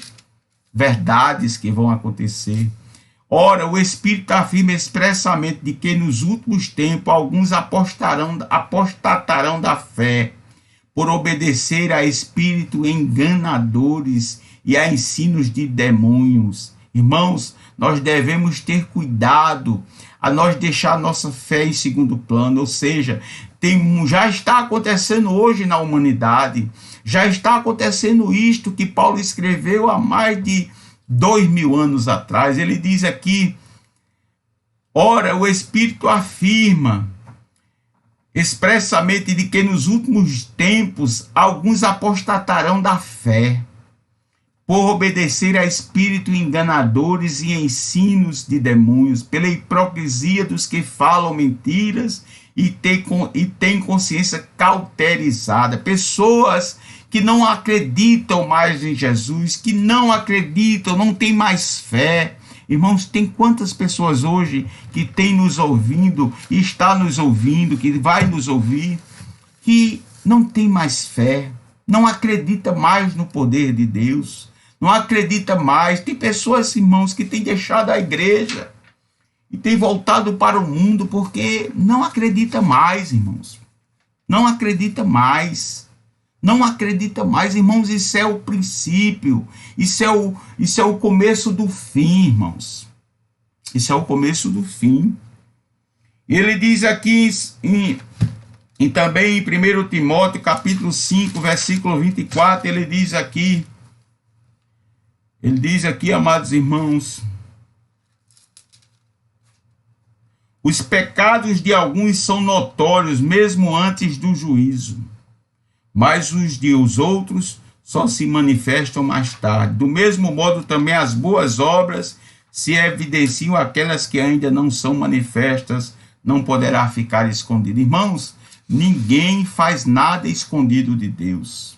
A: verdades que vão acontecer. Ora, o Espírito afirma expressamente de que nos últimos tempos alguns apostatarão da fé, por obedecer a espíritos enganadores e a ensinos de demônios. Irmãos, nós devemos ter cuidado a nós deixar nossa fé em segundo plano, ou seja, já está acontecendo hoje na humanidade, já está acontecendo isto que Paulo escreveu há mais de 2000 anos atrás. Ele diz aqui: ora, o Espírito afirma expressamente de que nos últimos tempos alguns apostatarão da fé, por obedecer a espíritos enganadores e ensinos de demônios, pela hipocrisia dos que falam mentiras e têm consciência cauterizada. Pessoas que não acreditam mais em Jesus, que não acreditam, não têm mais fé. Irmãos, tem quantas pessoas hoje que têm nos ouvindo, e está nos ouvindo, que vai nos ouvir, que não tem mais fé, não acredita mais no poder de Deus, não acredita mais. Tem pessoas, irmãos, que têm deixado a igreja e têm voltado para o mundo porque não acredita mais, irmãos. Não acredita mais. Não acredita mais, irmãos. Isso é o princípio. Isso é o começo do fim, irmãos. Isso é o começo do fim. Ele diz aqui também em 1 Timóteo, capítulo 5, versículo 24, ele diz aqui, amados irmãos, os pecados de alguns são notórios mesmo antes do juízo, mas os de os outros só se manifestam mais tarde. Do mesmo modo também as boas obras se evidenciam, aquelas que ainda não são manifestas, não poderá ficar escondido. Irmãos, ninguém faz nada escondido de Deus.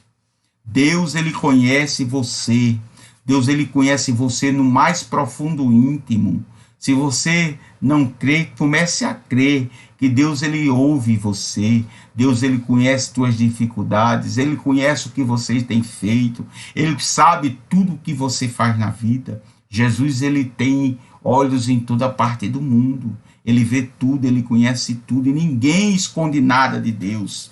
A: Deus, ele conhece você. Deus, ele conhece você no mais profundo íntimo. Se você não crê, comece a crer que Deus, ele ouve você. Deus, ele conhece tuas dificuldades, ele conhece o que você tem feito, ele sabe tudo o que você faz na vida. Jesus, ele tem olhos em toda parte do mundo. Ele vê tudo, ele conhece tudo e ninguém esconde nada de Deus.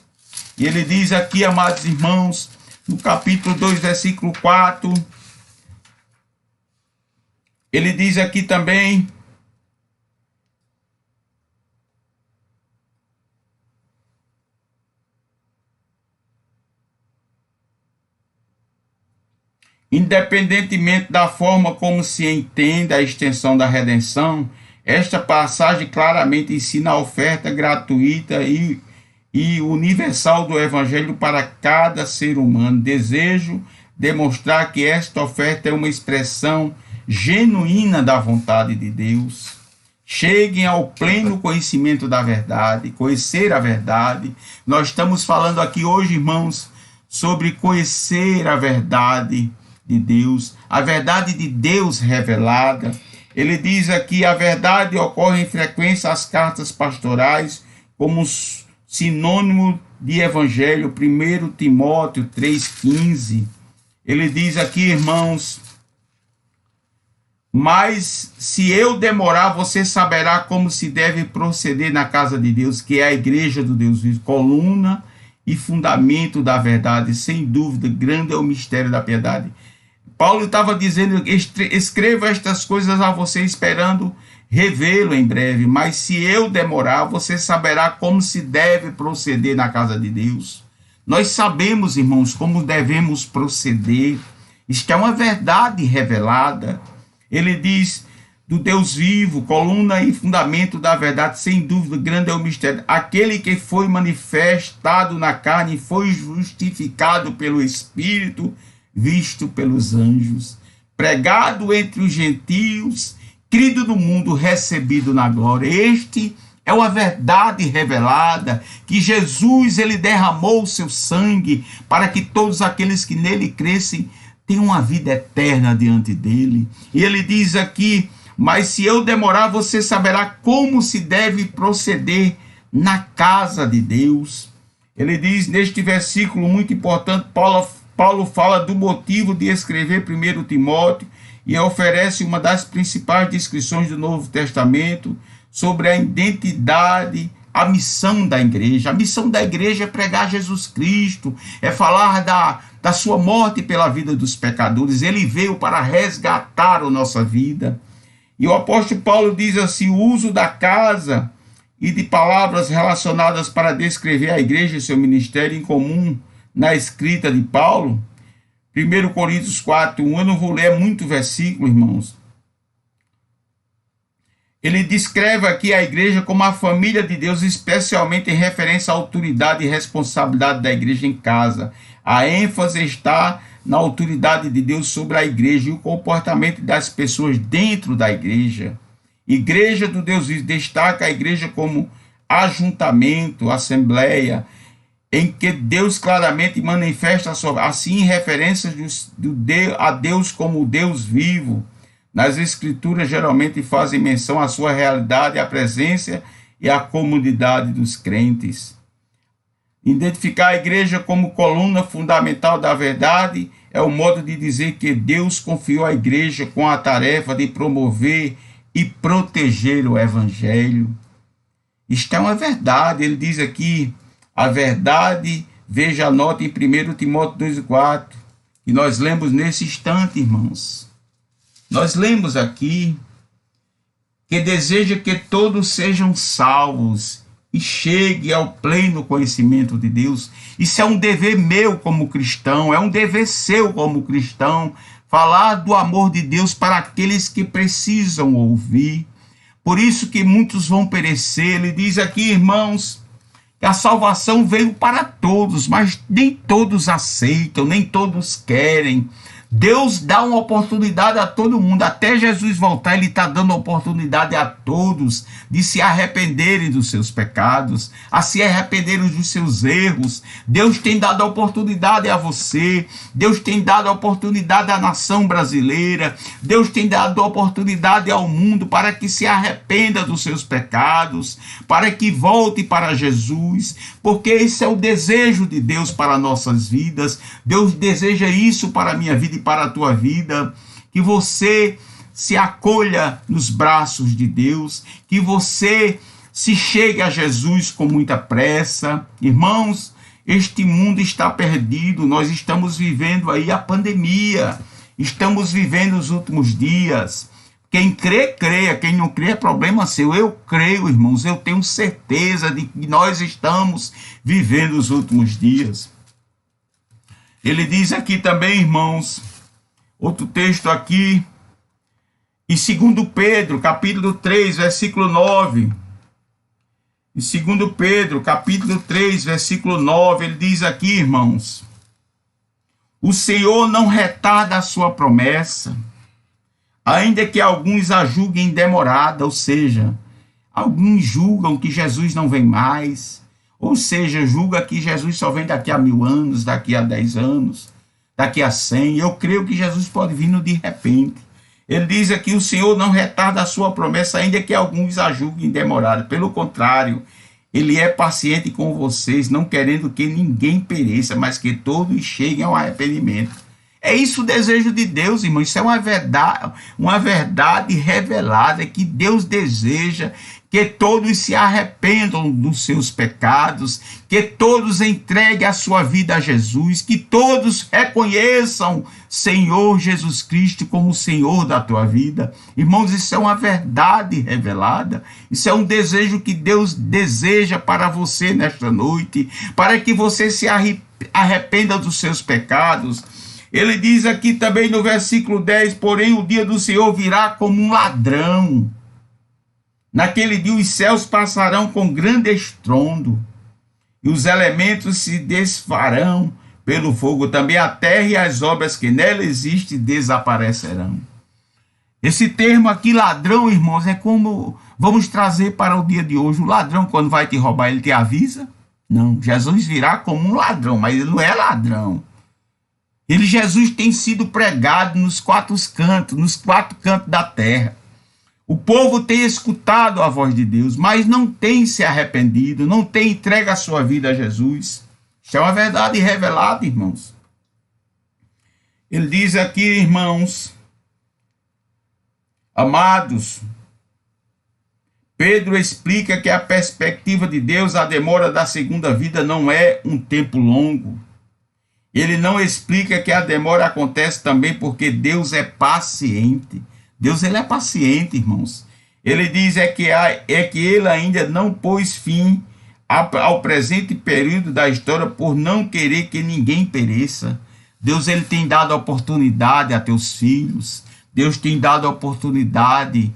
A: E ele diz aqui, amados irmãos, no capítulo 2, versículo 4, ele diz aqui também: independentemente da forma como se entenda a extensão da redenção, esta passagem claramente ensina a oferta gratuita e universal do Evangelho para cada ser humano. Desejo demonstrar que esta oferta é uma expressão genuína da vontade de Deus. Cheguem ao pleno conhecimento da verdade, conhecer a verdade. Nós estamos falando aqui hoje, irmãos, sobre conhecer a verdade de Deus, a verdade de Deus revelada. Ele diz aqui: a verdade ocorre em frequência às cartas pastorais como sinônimo de evangelho. 1 Timóteo 3,15. Ele diz aqui, irmãos, Mas se eu demorar, você saberá como se deve proceder na casa de Deus, que é a igreja do Deus vivo, coluna e fundamento da verdade. Sem dúvida, grande é o mistério da piedade. Paulo estava dizendo: escreva estas coisas a você, esperando revê-lo em breve. Mas se eu demorar, você saberá como se deve proceder na casa de Deus. Nós sabemos, irmãos, como devemos proceder. Isto é uma verdade revelada. Ele diz: do Deus vivo, coluna e fundamento da verdade, sem dúvida, grande é o mistério. Aquele que foi manifestado na carne, foi justificado pelo Espírito, visto pelos anjos, pregado entre os gentios, crido no mundo, recebido na glória. Este é uma verdade revelada, que Jesus, ele derramou o seu sangue para que todos aqueles que nele crescem tenham uma vida eterna diante dele. E ele diz aqui: mas se eu demorar, você saberá como se deve proceder na casa de Deus. Ele diz neste versículo muito importante, Paulo fala do motivo de escrever 1 Timóteo e oferece uma das principais descrições do Novo Testamento sobre a identidade, a missão da igreja. A missão da igreja é pregar Jesus Cristo, é falar da sua morte pela vida dos pecadores. Ele veio para resgatar a nossa vida. E o apóstolo Paulo diz assim: o uso da casa e de palavras relacionadas para descrever a igreja e seu ministério em comum na escrita de Paulo. 1 Coríntios 4:1, eu não vou ler muito versículo, irmãos. Ele descreve aqui a igreja como a família de Deus, especialmente em referência à autoridade e responsabilidade da igreja em casa. A ênfase está na autoridade de Deus sobre a igreja e o comportamento das pessoas dentro da igreja. Igreja do Deus vivo destaca a igreja como ajuntamento, assembleia, em que Deus claramente manifesta assim referências a Deus como o Deus vivo. Nas escrituras geralmente fazem menção à sua realidade, à presença e à comunidade dos crentes. Identificar a igreja como coluna fundamental da verdade é o modo de dizer que Deus confiou à igreja com a tarefa de promover e proteger o evangelho. Isto é uma verdade. Ele diz aqui a verdade, veja a nota em 1 Timóteo 2:4, e nós lemos nesse instante, irmãos. Nós lemos aqui que deseja que todos sejam salvos e chegue ao pleno conhecimento de Deus. Isso é um dever meu como cristão, é um dever seu como cristão, falar do amor de Deus para aqueles que precisam ouvir. Por isso que muitos vão perecer. Ele diz aqui, irmãos, que a salvação veio para todos, mas nem todos aceitam, nem todos querem. Deus dá uma oportunidade a todo mundo. Até Jesus voltar, ele está dando oportunidade a todos de se arrependerem dos seus pecados, a se arrependerem dos seus erros. Deus tem dado oportunidade a você, Deus tem dado oportunidade à nação brasileira, Deus tem dado oportunidade ao mundo para que se arrependa dos seus pecados, para que volte para Jesus, porque esse é o desejo de Deus para nossas vidas. Deus deseja isso para a minha vida e para a tua vida, que você se acolha nos braços de Deus, que você se chegue a Jesus com muita pressa. Irmãos, este mundo está perdido, nós estamos vivendo aí a pandemia, estamos vivendo os últimos dias. Quem crê, creia, quem não crê é problema seu. Eu creio, irmãos, eu tenho certeza de que nós estamos vivendo os últimos dias. Ele diz aqui também, irmãos, outro texto aqui, em 2 Pedro, capítulo 3, versículo 9. Em 2 Pedro, capítulo 3, versículo 9, ele diz aqui, irmãos: o Senhor não retarda a sua promessa, ainda que alguns a julguem demorada, ou seja, alguns julgam que Jesus não vem mais, ou seja, julga que Jesus só vem daqui a 1000 anos, daqui a 10 anos, daqui a 100. Eu creio que Jesus pode vir de repente. Ele diz aqui: o Senhor não retarda a sua promessa, ainda que alguns a julguem demorada. Pelo contrário, ele é paciente com vocês, não querendo que ninguém pereça, mas que todos cheguem ao arrependimento. É isso o desejo de Deus, irmão. Isso é uma verdade revelada que Deus deseja que todos se arrependam dos seus pecados, que todos entreguem a sua vida a Jesus, que todos reconheçam Senhor Jesus Cristo como o Senhor da tua vida. Irmãos, isso é uma verdade revelada, isso é um desejo que Deus deseja para você nesta noite, para que você se arrependa dos seus pecados. Ele diz aqui também no versículo 10, porém o dia do Senhor virá como um ladrão. Naquele dia os céus passarão com grande estrondo, e os elementos se desfarão pelo fogo, também a terra e as obras que nela existem desaparecerão. Esse termo aqui, ladrão, irmãos, é como vamos trazer para o dia de hoje. O ladrão, quando vai te roubar, ele te avisa? Não, Jesus virá como um ladrão, mas ele não é ladrão. Jesus tem sido pregado nos quatro cantos da terra. O povo tem escutado a voz de Deus, mas não tem se arrependido, não tem entregue a sua vida a Jesus. Isso é uma verdade revelada, irmãos. Ele diz aqui, irmãos, amados, Pedro explica que a perspectiva de Deus, a demora da segunda vida não é um tempo longo. Ele não explica que a demora acontece também porque Deus é paciente. Deus, ele é paciente, irmãos. Ele diz que ele ainda não pôs fim ao presente período da história por não querer que ninguém pereça. Deus, ele tem dado oportunidade a teus filhos. Deus tem dado oportunidade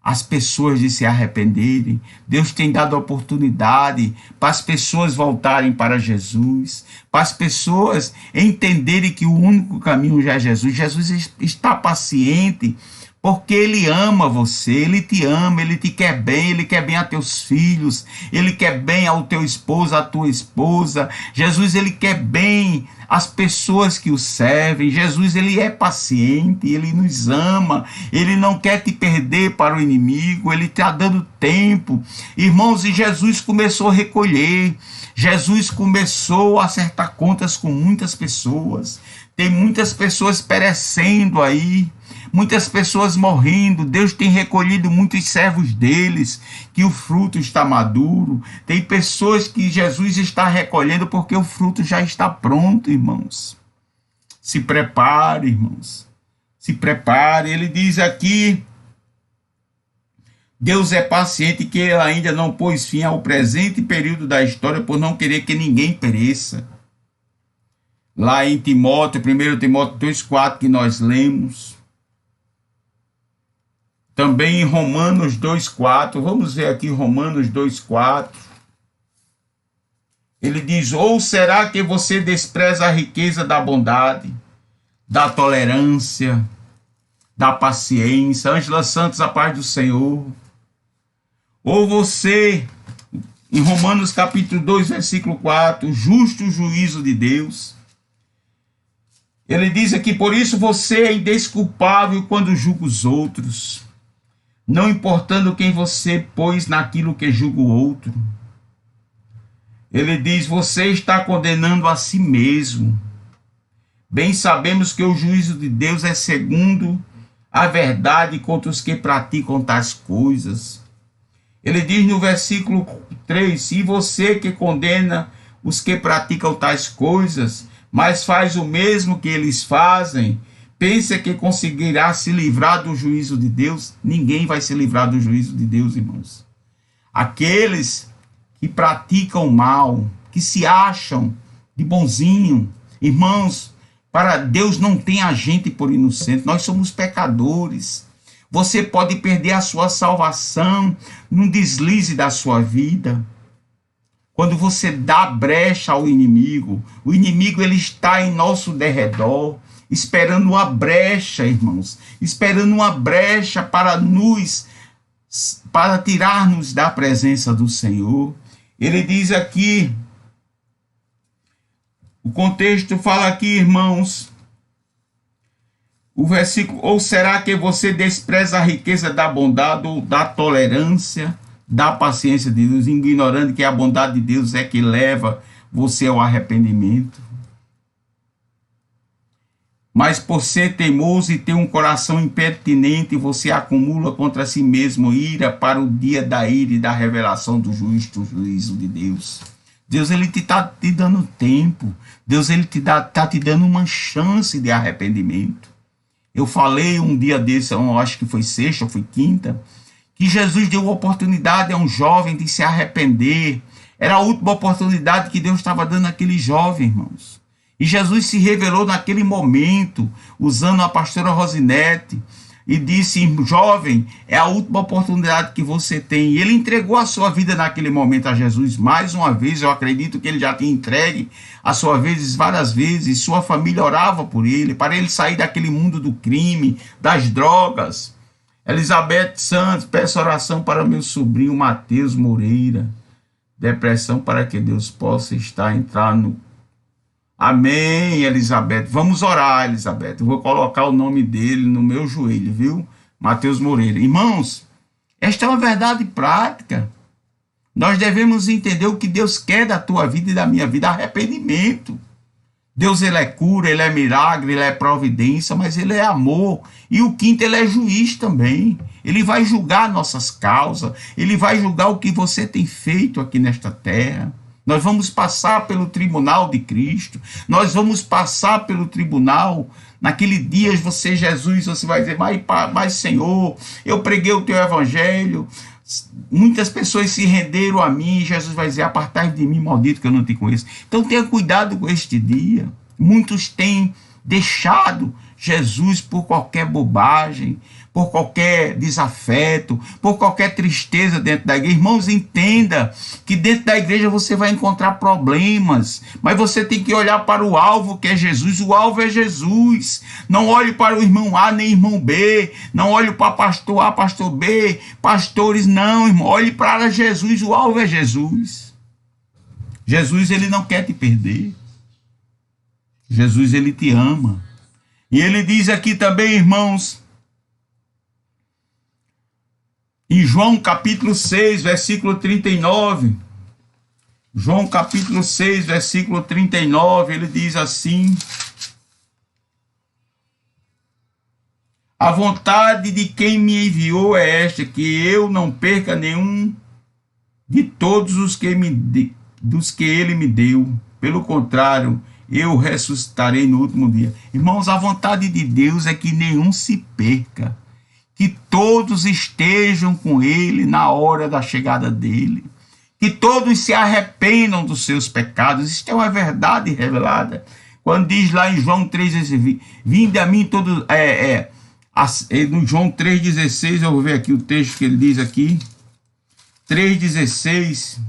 A: às pessoas de se arrependerem. Deus tem dado oportunidade para as pessoas voltarem para Jesus, para as pessoas entenderem que o único caminho já é Jesus. Jesus está paciente, porque ele ama você, ele te ama, ele te quer bem, ele quer bem a teus filhos, ele quer bem ao teu esposo, à tua esposa. Jesus, ele quer bem as pessoas que o servem. Jesus, ele é paciente, ele nos ama, ele não quer te perder para o inimigo, ele está dando tempo. Irmãos, e Jesus começou a recolher, Jesus começou a acertar contas com muitas pessoas. Tem muitas pessoas perecendo aí, muitas pessoas morrendo. Deus tem recolhido muitos servos deles, que o fruto está maduro. Tem pessoas que Jesus está recolhendo porque o fruto já está pronto, irmãos. Se prepare, irmãos. Se prepare. Ele diz aqui, Deus é paciente, que ele ainda não pôs fim ao presente período da história por não querer que ninguém pereça. Lá em Timóteo, 1 Timóteo 2,4, que nós lemos. Também em Romanos 2,4. Vamos ver aqui Romanos 2,4. Ele diz, ou será que você despreza a riqueza da bondade, da tolerância, da paciência? Ângela Santos, a paz do Senhor. Ou você, em Romanos capítulo 2, versículo 4, justo juízo de Deus. Ele diz aqui, por isso você é indesculpável quando julga os outros, não importando quem você pôs naquilo que julga o outro. Ele diz, você está condenando a si mesmo. Bem sabemos que o juízo de Deus é segundo a verdade contra os que praticam tais coisas. Ele diz no versículo 3, e você que condena os que praticam tais coisas, mas faz o mesmo que eles fazem, pensa que conseguirá se livrar do juízo de Deus? Ninguém vai se livrar do juízo de Deus, irmãos. Aqueles que praticam mal, que se acham de bonzinho, irmãos, para Deus não tem a gente por inocente, nós somos pecadores. Você pode perder a sua salvação num deslize da sua vida. Quando você dá brecha ao inimigo, o inimigo ele está em nosso derredor, esperando uma brecha, irmãos, esperando uma brecha para tirar-nos da presença do Senhor. Ele diz aqui, o contexto fala aqui, irmãos, o versículo, ou será que você despreza a riqueza da bondade ou da tolerância, da paciência de Deus, ignorando que a bondade de Deus é que leva você ao arrependimento? Mas por ser teimoso e ter um coração impertinente, você acumula contra si mesmo ira para o dia da ira e da revelação do justo juízo de Deus. Deus, ele está te dando tempo. Deus, ele está te dando uma chance de arrependimento. Eu falei um dia desse, eu acho que foi sexta ou foi quinta, que Jesus deu oportunidade a um jovem de se arrepender. Era a última oportunidade que Deus estava dando àquele jovem, irmãos. E Jesus se revelou naquele momento, usando a pastora Rosinete, e disse: jovem, é a última oportunidade que você tem. E ele entregou a sua vida naquele momento a Jesus. Mais uma vez, eu acredito que ele já tinha entregue a sua vida várias vezes. Sua família orava por ele, para ele sair daquele mundo do crime, das drogas. Elizabeth Santos, peço oração para meu sobrinho Matheus Moreira. Depressão, para que Deus possa entrar no... Amém, Elizabeth. Vamos orar, Elizabeth. Eu vou colocar o nome dele no meu joelho, viu? Matheus Moreira. Irmãos, esta é uma verdade prática. Nós devemos entender o que Deus quer da tua vida e da minha vida. Arrependimento. Deus, ele é cura, ele é milagre, ele é providência, mas ele é amor. E o quinto, ele é juiz também. Ele vai julgar nossas causas. Ele vai julgar o que você tem feito aqui nesta terra. Nós vamos passar pelo tribunal de Cristo. Nós vamos passar pelo tribunal. Naquele dia, você, Jesus, você vai dizer: mas Senhor, eu preguei o teu evangelho. Muitas pessoas se renderam a mim. Jesus vai dizer: apartai de mim, maldito, que eu não te conheço. Então tenha cuidado com este dia. Muitos têm deixado Jesus por qualquer bobagem, por qualquer desafeto, por qualquer tristeza dentro da igreja. Irmãos, entenda que dentro da igreja você vai encontrar problemas, mas você tem que olhar para o alvo, que é Jesus. O alvo é Jesus. Não olhe para o irmão A nem irmão B, não olhe para pastor A, pastor B, pastores, não, irmão. Olhe para Jesus, o alvo é Jesus. Jesus, ele não quer te perder. Jesus, ele te ama. E ele diz aqui também, irmãos, em João capítulo 6, versículo 39, João capítulo 6, versículo 39, ele diz assim: a vontade de quem me enviou é esta, que eu não perca nenhum de todos os que dos que ele me deu. Pelo contrário, eu ressuscitarei no último dia. Irmãos, a vontade de Deus é que nenhum se perca, que todos estejam com ele na hora da chegada dele, que todos se arrependam dos seus pecados. Isto é uma verdade revelada. Quando diz lá em João 3,16, vinde a mim todos... no João 3,16, eu vou ver aqui o texto que ele diz aqui, 3,16,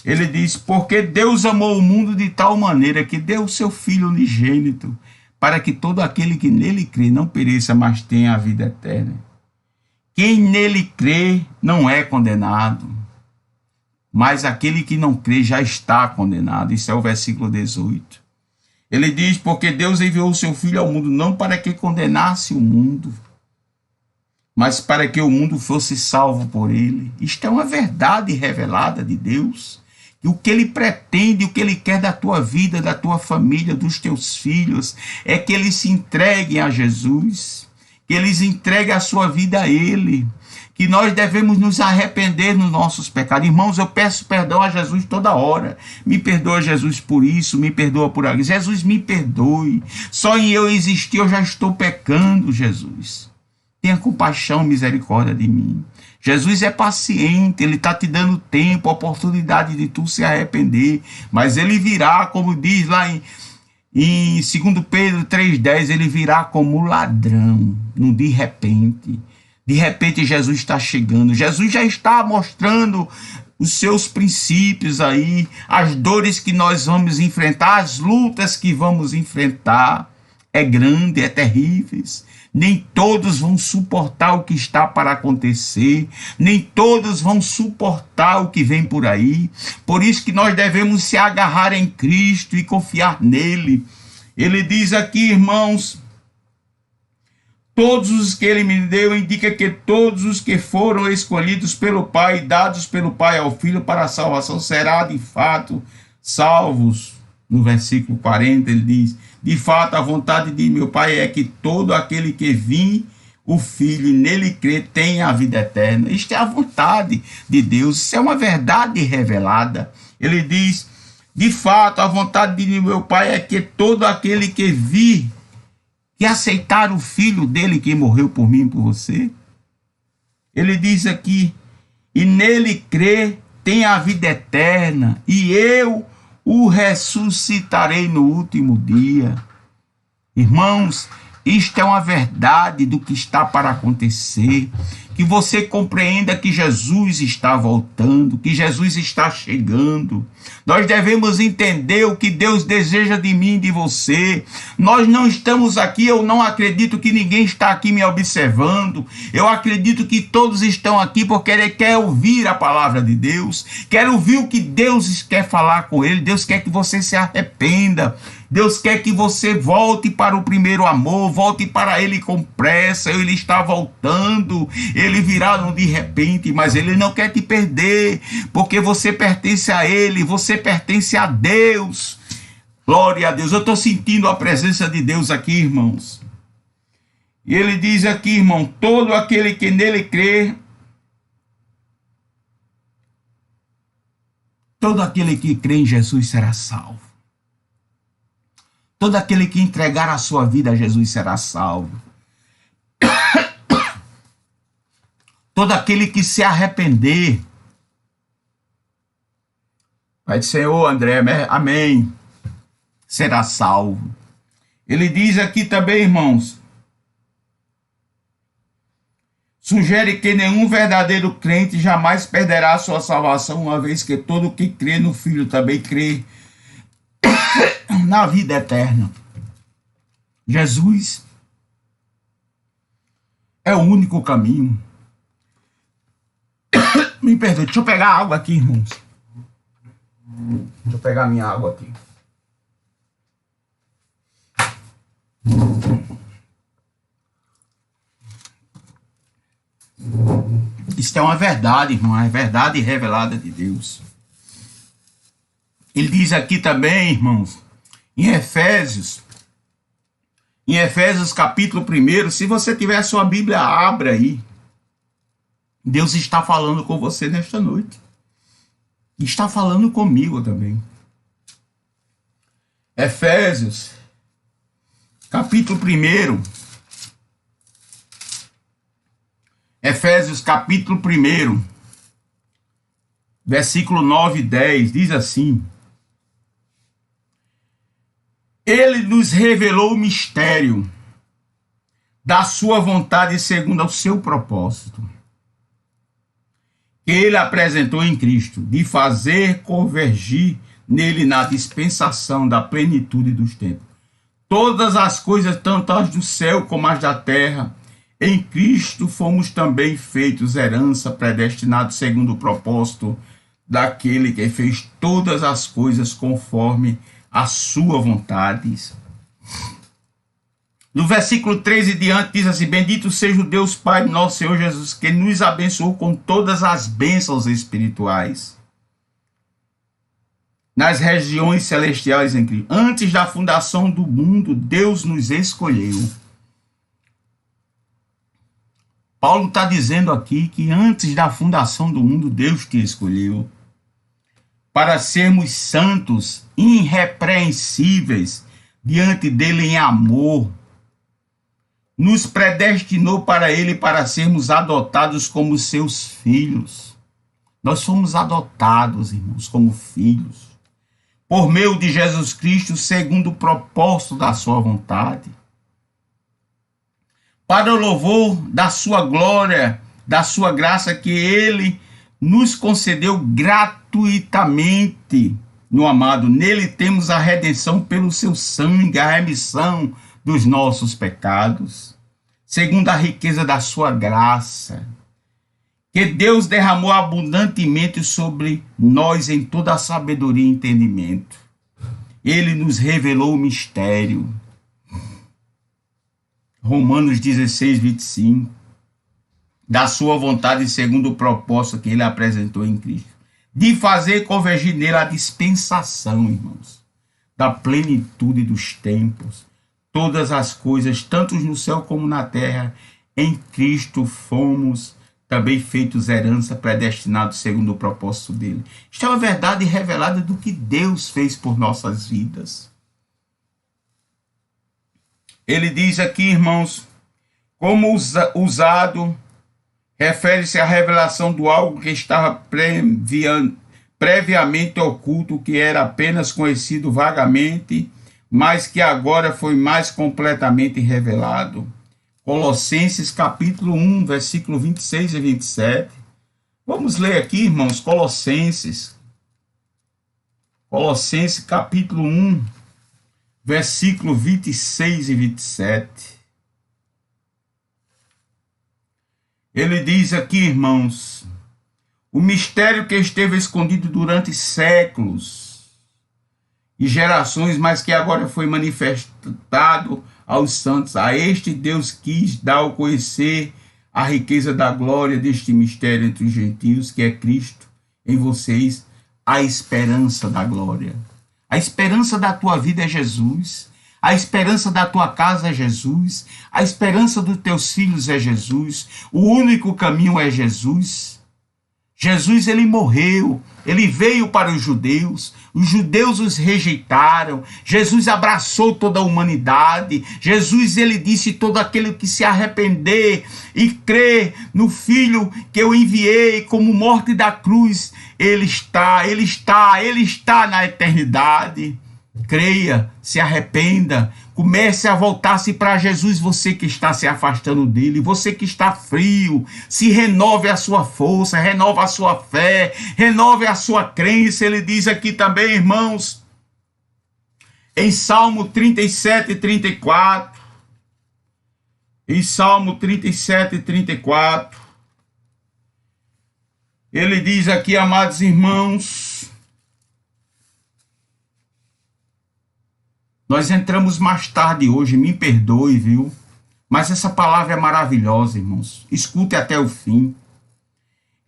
A: ele diz: porque Deus amou o mundo de tal maneira que deu o seu Filho unigênito, para que todo aquele que nele crê não pereça, mas tenha a vida eterna. Quem nele crê não é condenado, mas aquele que não crê já está condenado. Isso é o versículo 18. Ele diz: porque Deus enviou o seu Filho ao mundo não para que condenasse o mundo, mas para que o mundo fosse salvo por ele. Isto é uma verdade revelada de Deus. E o que ele pretende, o que ele quer da tua vida, da tua família, dos teus filhos, é que eles se entreguem a Jesus, que eles entreguem a sua vida a ele, que nós devemos nos arrepender dos nossos pecados. Irmãos, eu peço perdão a Jesus toda hora. Me perdoa, Jesus, por isso, me perdoa por aquilo. Jesus, me perdoe. Só em eu existir eu já estou pecando, Jesus. Tenha compaixão, misericórdia de mim. Jesus é paciente, ele está te dando tempo, oportunidade de tu se arrepender, mas ele virá, como diz lá em 2 Pedro 3,10, ele virá como ladrão, de repente. De repente Jesus está chegando, Jesus já está mostrando os seus princípios aí, as dores que nós vamos enfrentar, as lutas que vamos enfrentar, é grande, é terríveis. Nem todos vão suportar o que está para acontecer, nem todos vão suportar o que vem por aí. Por isso que nós devemos se agarrar em Cristo e confiar nele. Ele diz aqui, irmãos, todos os que ele me deu, indica que todos os que foram escolhidos pelo Pai, dados pelo Pai ao Filho para a salvação, será de fato salvos. No versículo 40, ele diz: de fato, a vontade de meu Pai é que todo aquele que vir o Filho e nele crê tenha a vida eterna. Isto é a vontade de Deus, isso é uma verdade revelada. Ele diz: de fato, a vontade de meu Pai é que todo aquele que vir e aceitar o Filho dele que morreu por mim e por você. Ele diz aqui: e nele crê tenha a vida eterna, e eu o ressuscitarei no último dia. Irmãos, isto é uma verdade do que está para acontecer. Que você compreenda que Jesus está voltando, que Jesus está chegando. Nós devemos entender o que Deus deseja de mim e de você. Nós não estamos aqui, eu não acredito que ninguém está aqui me observando. Eu acredito que todos estão aqui porque ele quer ouvir a palavra de Deus, quer ouvir o que Deus quer falar com ele. Deus quer que você se arrependa. Deus quer que você volte para o primeiro amor, volte para ele com pressa. Ele está voltando, ele virá de repente, mas ele não quer te perder, porque você pertence a ele, você pertence a Deus. Glória a Deus. Eu estou sentindo a presença de Deus aqui, irmãos. E ele diz aqui, irmão: todo aquele que nele crê, todo aquele que crê em Jesus será salvo. Todo aquele que entregar a sua vida a Jesus será salvo. Todo aquele que se arrepender. Pai do Senhor, André, amém. Será salvo. Ele diz aqui também, irmãos: sugere que nenhum verdadeiro crente jamais perderá a sua salvação, uma vez que todo que crê no Filho também crê na vida eterna. Jesus é o único caminho. Me perdoe, deixa eu pegar água aqui, irmãos. Deixa eu pegar minha água aqui. Isso é uma verdade, irmão, é a verdade revelada de Deus. Ele diz aqui também, irmãos, em Efésios capítulo 1, se você tiver a sua Bíblia, abra aí. Deus está falando com você nesta noite. Está falando comigo também. Efésios, capítulo 1. Efésios, capítulo 1, versículo 9 e 10, diz assim: ele nos revelou o mistério da sua vontade segundo o seu propósito, que ele apresentou em Cristo, de fazer convergir nele na dispensação da plenitude dos tempos todas as coisas, tanto as do céu como as da terra. Em Cristo fomos também feitos herança, predestinados segundo o propósito daquele que fez todas as coisas conforme a sua vontade. No versículo 3 e diante diz assim: bendito seja o Deus Pai de nosso Senhor Jesus, que nos abençoou com todas as bênçãos espirituais nas regiões celestiais em Cristo. Antes da fundação do mundo, Deus nos escolheu. Paulo está dizendo aqui que antes da fundação do mundo, Deus te escolheu para sermos santos, irrepreensíveis diante dele em amor. Nos predestinou para ele, para sermos adotados como seus filhos. Nós somos adotados, irmãos, como filhos, por meio de Jesus Cristo, segundo o propósito da sua vontade, para o louvor da sua glória, da sua graça, que ele nos concedeu gratuitamente no amado. Nele temos a redenção pelo seu sangue, a remissão dos nossos pecados, segundo a riqueza da sua graça, que Deus derramou abundantemente sobre nós em toda a sabedoria e entendimento. Ele nos revelou o mistério. Romanos 16, 25. Da sua vontade, segundo o propósito que ele apresentou em Cristo, de fazer convergir nele a dispensação, irmãos, da plenitude dos tempos. Todas as coisas, tanto no céu como na terra, em Cristo fomos também feitos herança, predestinados segundo o propósito dele. Isto é uma verdade revelada do que Deus fez por nossas vidas. Ele diz aqui, irmãos, como usado, refere-se à revelação do algo que estava previamente oculto, que era apenas conhecido vagamente, mas que agora foi mais completamente revelado. Colossenses capítulo 1, versículo 26 e 27. Vamos ler aqui, irmãos, Colossenses capítulo 1, versículo 26 e 27. Ele diz aqui, irmãos, o mistério que esteve escondido durante séculos e gerações, mas que agora foi manifestado aos santos. A este Deus quis dar ao conhecer a riqueza da glória deste mistério entre os gentios, que é Cristo em vocês, a esperança da glória. A esperança da tua vida é Jesus. A esperança da tua casa é Jesus. A esperança dos teus filhos é Jesus. O único caminho é Jesus. Jesus, ele morreu, ele veio para os judeus os rejeitaram, Jesus abraçou toda a humanidade, Jesus, ele disse, todo aquele que se arrepender e crer no Filho que eu enviei como morte da cruz, ele está na eternidade. Creia, se arrependa, comece a voltar-se para Jesus, você que está se afastando dele, você que está frio, se renove a sua força, renove a sua fé, renove a sua crença. Ele diz aqui também, irmãos, em Salmo 37 e 34, em Salmo 37 e 34, ele diz aqui, amados irmãos, nós entramos mais tarde hoje, me perdoe, viu? Mas essa palavra é maravilhosa, irmãos. Escute até o fim.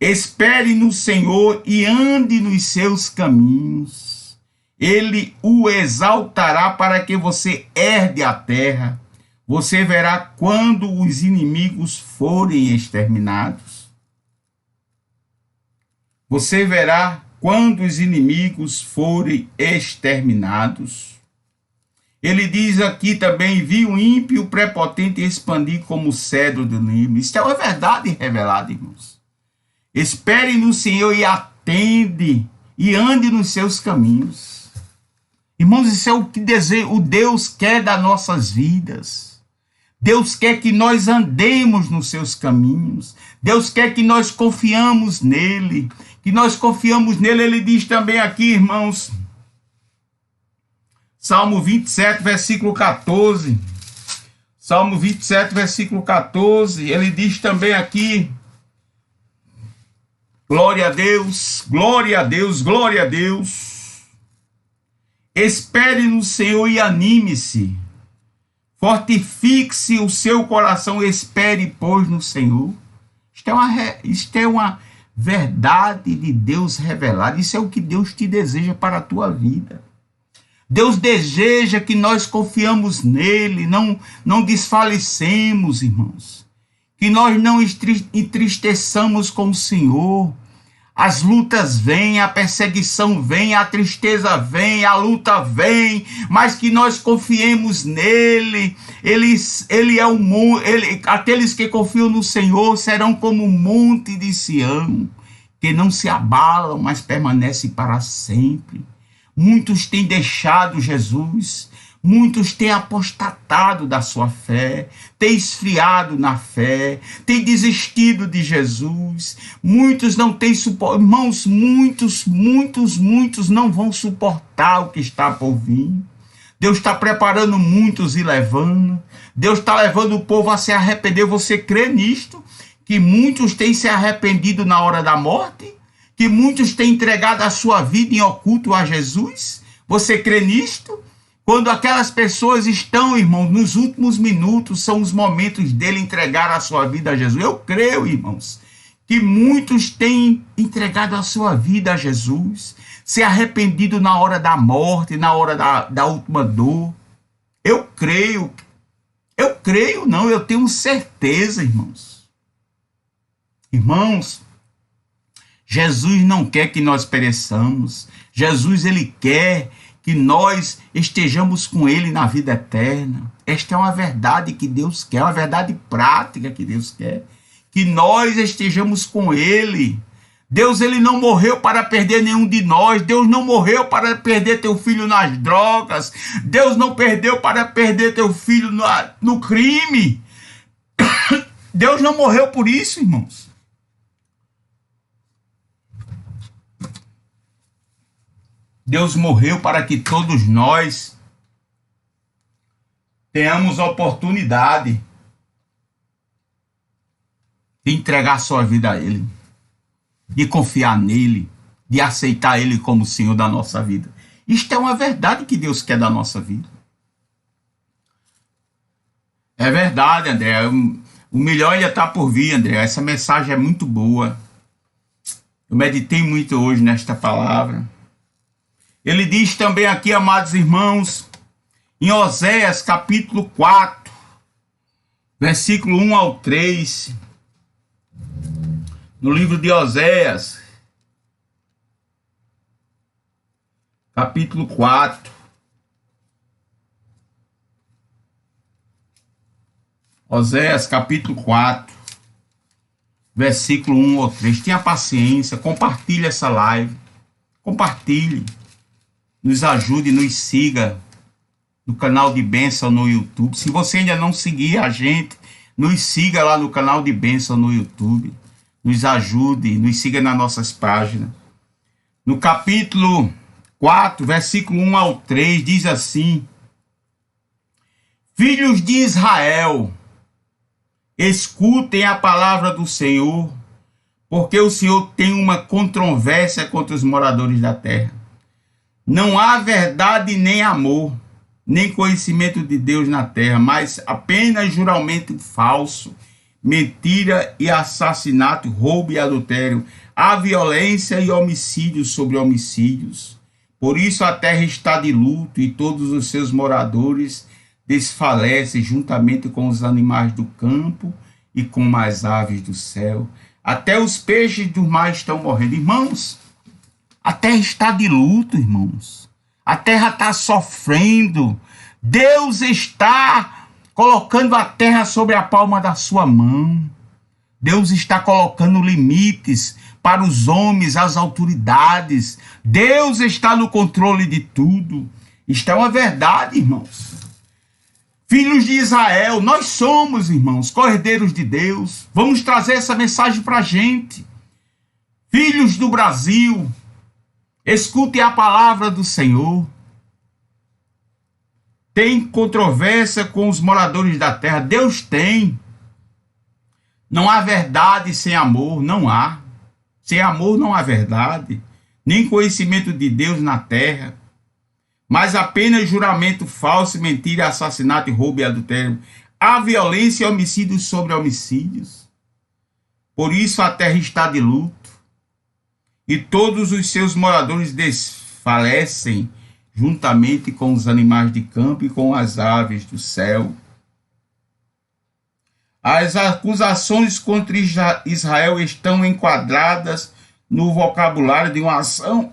A: Espere no Senhor e ande nos seus caminhos. Ele o exaltará para que você herde a terra. Você verá quando os inimigos forem exterminados. Você verá quando os inimigos forem exterminados. Ele diz aqui também, vi o ímpio prepotente expandir como o cedro do Líbano. Isso é uma verdade revelada, irmãos. Espere no Senhor e atende e ande nos seus caminhos. Irmãos, isso é o que o Deus quer das nossas vidas. Deus quer que nós andemos nos seus caminhos. Deus quer que nós confiamos nele. Ele diz também aqui, irmãos, Salmo 27, versículo 14. Salmo 27, versículo 14. Ele diz também aqui, glória a Deus, glória a Deus, glória a Deus. Espere no Senhor e anime-se. Fortifique-se o seu coração, espere, pois, no Senhor. Isto é uma verdade de Deus revelada. Isso é o que Deus te deseja para a tua vida. Deus deseja que nós confiamos nele, não desfalecemos, irmãos. Que nós não entristeçamos com o Senhor. As lutas vêm, a perseguição vem, a tristeza vem, a luta vem, mas que nós confiemos nele. Ele é aqueles que confiam no Senhor serão como o monte de Sião, que não se abalam, mas permanecem para sempre. Muitos têm deixado Jesus, muitos têm apostatado da sua fé, têm esfriado na fé, têm desistido de Jesus, muitos não têm suporte, irmãos, muitos não vão suportar o que está por vir. Deus está preparando muitos e levando, Deus está levando o povo a se arrepender. Você crê nisto? Que muitos têm se arrependido na hora da morte? Que muitos têm entregado a sua vida em oculto a Jesus? Você crê nisto? Quando aquelas pessoas estão, irmãos, nos últimos minutos, são os momentos dele entregar a sua vida a Jesus. Eu creio, irmãos, que muitos têm entregado a sua vida a Jesus, ser arrependido na hora da morte, na hora da última dor. Eu creio não, eu tenho certeza, irmãos. Irmãos, Jesus não quer que nós pereçamos. Jesus, ele quer que nós estejamos com ele na vida eterna. Esta é uma verdade que Deus quer, uma verdade prática que Deus quer. Que nós estejamos com ele. Deus, ele não morreu para perder nenhum de nós. Deus não morreu para perder teu filho nas drogas. Deus não perdeu para perder teu filho no crime. Deus não morreu por isso, irmãos. Deus morreu para que todos nós tenhamos a oportunidade de entregar sua vida a ele, de confiar nele, de aceitar ele como Senhor da nossa vida. Isto é uma verdade que Deus quer da nossa vida. É verdade, André. O melhor ainda está por vir, André. Essa mensagem é muito boa. Eu meditei muito hoje nesta palavra. Ele diz também aqui, amados irmãos, em Oséias capítulo 4, versículo 1 ao 3, no livro de Oséias, capítulo 4, Oséias capítulo 4, versículo 1 ao 3, tenha paciência, compartilhe essa live, compartilhe. Nos ajude, nos siga no canal de bênção no YouTube. Se você ainda não seguir a gente, nos siga lá no canal de bênção no YouTube. Nos ajude, nos siga nas nossas páginas. No capítulo 4, versículo 1 ao 3, diz assim: Filhos de Israel, escutem a palavra do Senhor, porque o Senhor tem uma controvérsia contra os moradores da terra. Não há verdade nem amor, nem conhecimento de Deus na terra, mas apenas juramento falso, mentira e assassinato, roubo e adultério. Há violência e homicídios sobre homicídios. Por isso a terra está de luto e todos os seus moradores desfalecem juntamente com os animais do campo e com as aves do céu. Até os peixes do mar estão morrendo. Irmãos, a terra está de luto, irmãos. A terra está sofrendo. Deus está colocando a terra sobre a palma da sua mão. Deus está colocando limites para os homens, as autoridades. Deus está no controle de tudo. Isto é uma verdade, irmãos. Filhos de Israel, nós somos, irmãos, cordeiros de Deus. Vamos trazer essa mensagem para a gente. Filhos do Brasil, escute a palavra do Senhor. Tem controvérsia com os moradores da terra. Deus tem. Não há verdade sem amor, não há. Sem amor não há verdade, nem conhecimento de Deus na terra, mas apenas juramento falso, mentira, assassinato, roubo e adultério. Há violência e homicídios sobre homicídios. Por isso a terra está de luto, e todos os seus moradores desfalecem, juntamente com os animais de campo e com as aves do céu. As acusações contra Israel estão enquadradas no vocabulário de uma ação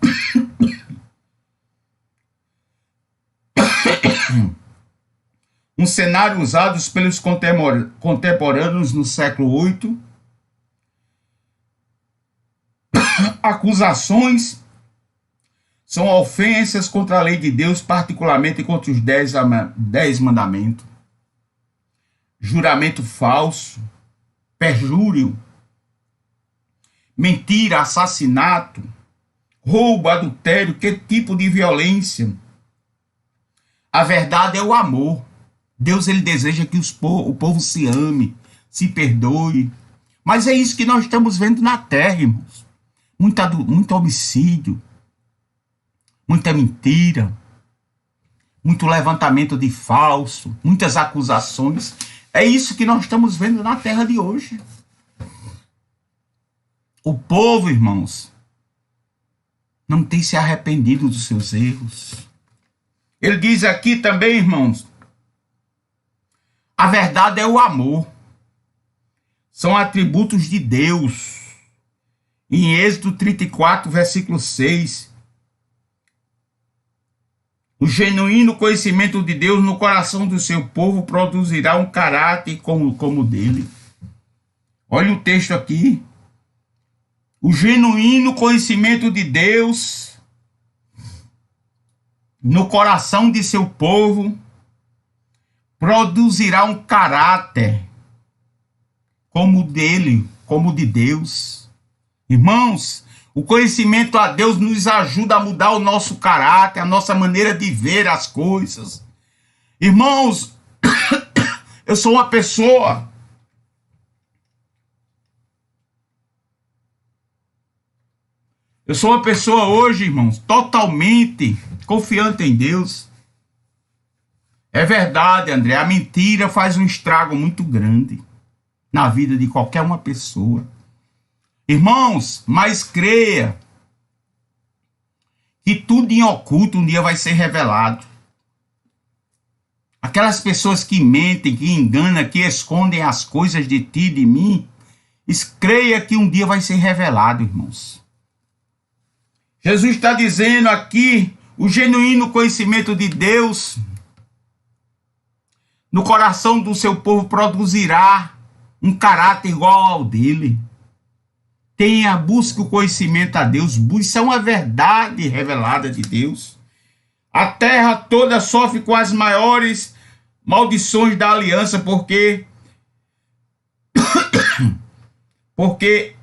A: um cenário usado pelos contemporâneos no século VIII. Acusações são ofensas contra a lei de Deus, particularmente contra os 10 mandamentos. Juramento falso, perjúrio, mentira, assassinato, roubo, adultério, que tipo de violência? A verdade é o amor. Deus, ele deseja que o povo se ame, se perdoe. Mas é isso que nós estamos vendo na terra, irmãos. Muito homicídio, muita mentira, muito levantamento de falso, muitas acusações. É isso que nós estamos vendo na terra de hoje. O povo, irmãos, não tem se arrependido dos seus erros. Ele diz aqui também, irmãos, a verdade é o amor. São atributos de Deus. Em Êxodo 34, versículo 6. O genuíno conhecimento de Deus no coração do seu povo produzirá um caráter como o dele. Olha o texto aqui. O genuíno conhecimento de Deus no coração de seu povo produzirá um caráter como o dele, como o de Deus. Irmãos, o conhecimento a Deus nos ajuda a mudar o nosso caráter, a nossa maneira de ver as coisas. Irmãos, eu sou uma pessoa hoje, irmãos, totalmente confiante em Deus. É verdade, André, a mentira faz um estrago muito grande na vida de qualquer uma pessoa. Irmãos, mas creia que tudo em oculto um dia vai ser revelado. Aquelas pessoas que mentem, que enganam, que escondem as coisas de ti e de mim, creia que um dia vai ser revelado, irmãos. Jesus está dizendo aqui, o genuíno conhecimento de Deus no coração do seu povo produzirá um caráter igual ao dele. Busque o conhecimento a Deus, busque uma verdade revelada de Deus. A terra toda sofre com as maiores maldições da aliança, porque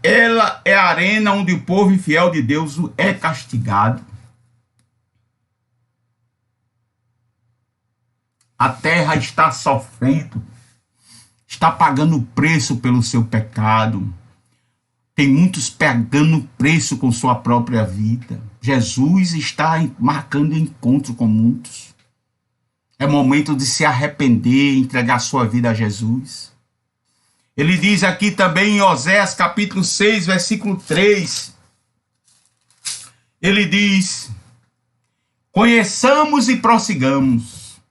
A: ela é a arena onde o povo infiel de Deus é castigado. A terra está sofrendo, está pagando preço pelo seu pecado. Tem muitos pagando preço com sua própria vida. Jesus está marcando encontro com muitos. É momento de se arrepender e entregar sua vida a Jesus. Ele diz aqui também em Oséias capítulo 6, versículo 3. Ele diz: conheçamos e prossigamos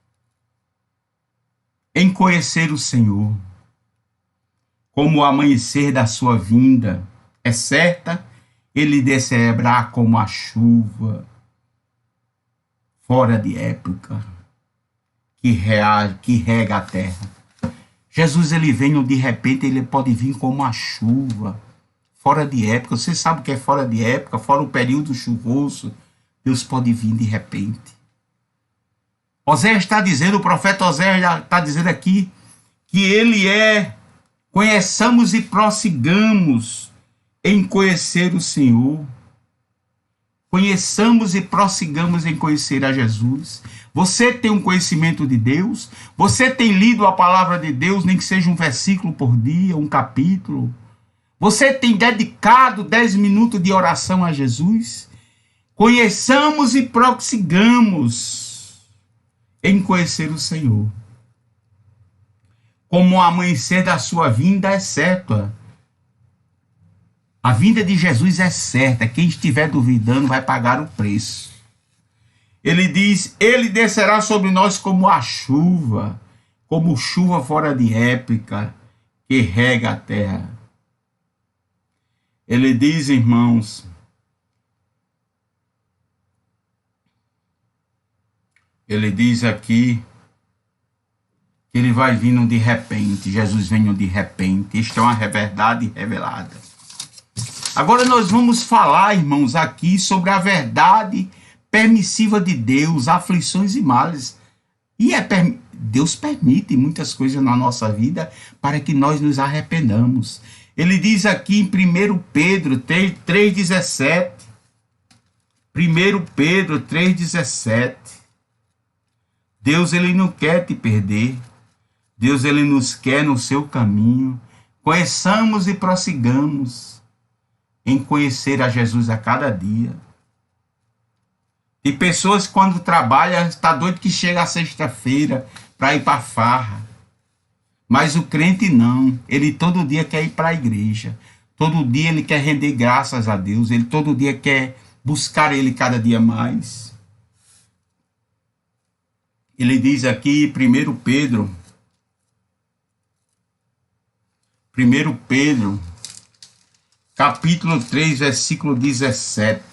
A: em conhecer o Senhor, como o amanhecer da sua vinda é certa, ele descerá como a chuva, fora de época, que rega a terra. Jesus, ele vem de repente, ele pode vir como a chuva, fora de época. Você sabe o que é fora de época? Fora o período chuvoso, Deus pode vir de repente. Oséias está dizendo, o profeta Oséias está dizendo aqui, que ele conheçamos e prossigamos em conhecer o Senhor. Conheçamos e prossigamos em conhecer a Jesus. Você tem um conhecimento de Deus? Você tem lido a palavra de Deus, nem que seja um versículo por dia, um capítulo? Você tem dedicado 10 minutos de oração a Jesus? Conheçamos e prossigamos em conhecer o Senhor. Como o amanhecer da sua vinda é certo. A vinda de Jesus é certa. Quem estiver duvidando vai pagar o preço. Ele diz, ele descerá sobre nós como a chuva, como chuva fora de época, que rega a terra. Ele diz, irmãos, ele diz aqui, que ele vai vindo de repente, Jesus vem de repente. Isto é uma verdade revelada. Agora nós vamos falar, irmãos, aqui sobre a verdade permissiva de Deus, aflições e males. E Deus permite muitas coisas na nossa vida para que nós nos arrependamos. Ele diz aqui em 1 Pedro 3,17. 1 Pedro 3,17. Deus, ele não quer te perder. Deus, ele nos quer no seu caminho. Conheçamos e prossigamos em conhecer a Jesus a cada dia. Tem pessoas que quando trabalham, está doido que chega a sexta-feira para ir para a farra. Mas o crente não. Ele todo dia quer ir para a igreja. Todo dia ele quer render graças a Deus. Ele todo dia quer buscar Ele cada dia mais. Ele diz aqui, 1 Pedro, capítulo 3, versículo 17.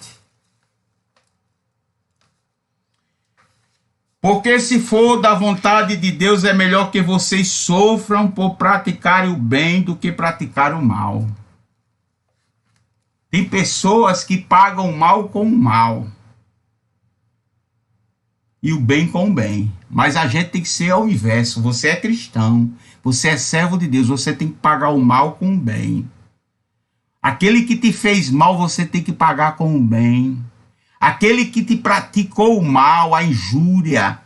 A: Porque se for da vontade de Deus, é melhor que vocês sofram por praticarem o bem do que praticar o mal. Tem pessoas que pagam o mal com o mal e o bem com o bem. Mas a gente tem que ser ao inverso. Você é cristão, você é servo de Deus, você tem que pagar o mal com o bem. Aquele que te fez mal, você tem que pagar com o bem. Aquele que te praticou o mal, a injúria,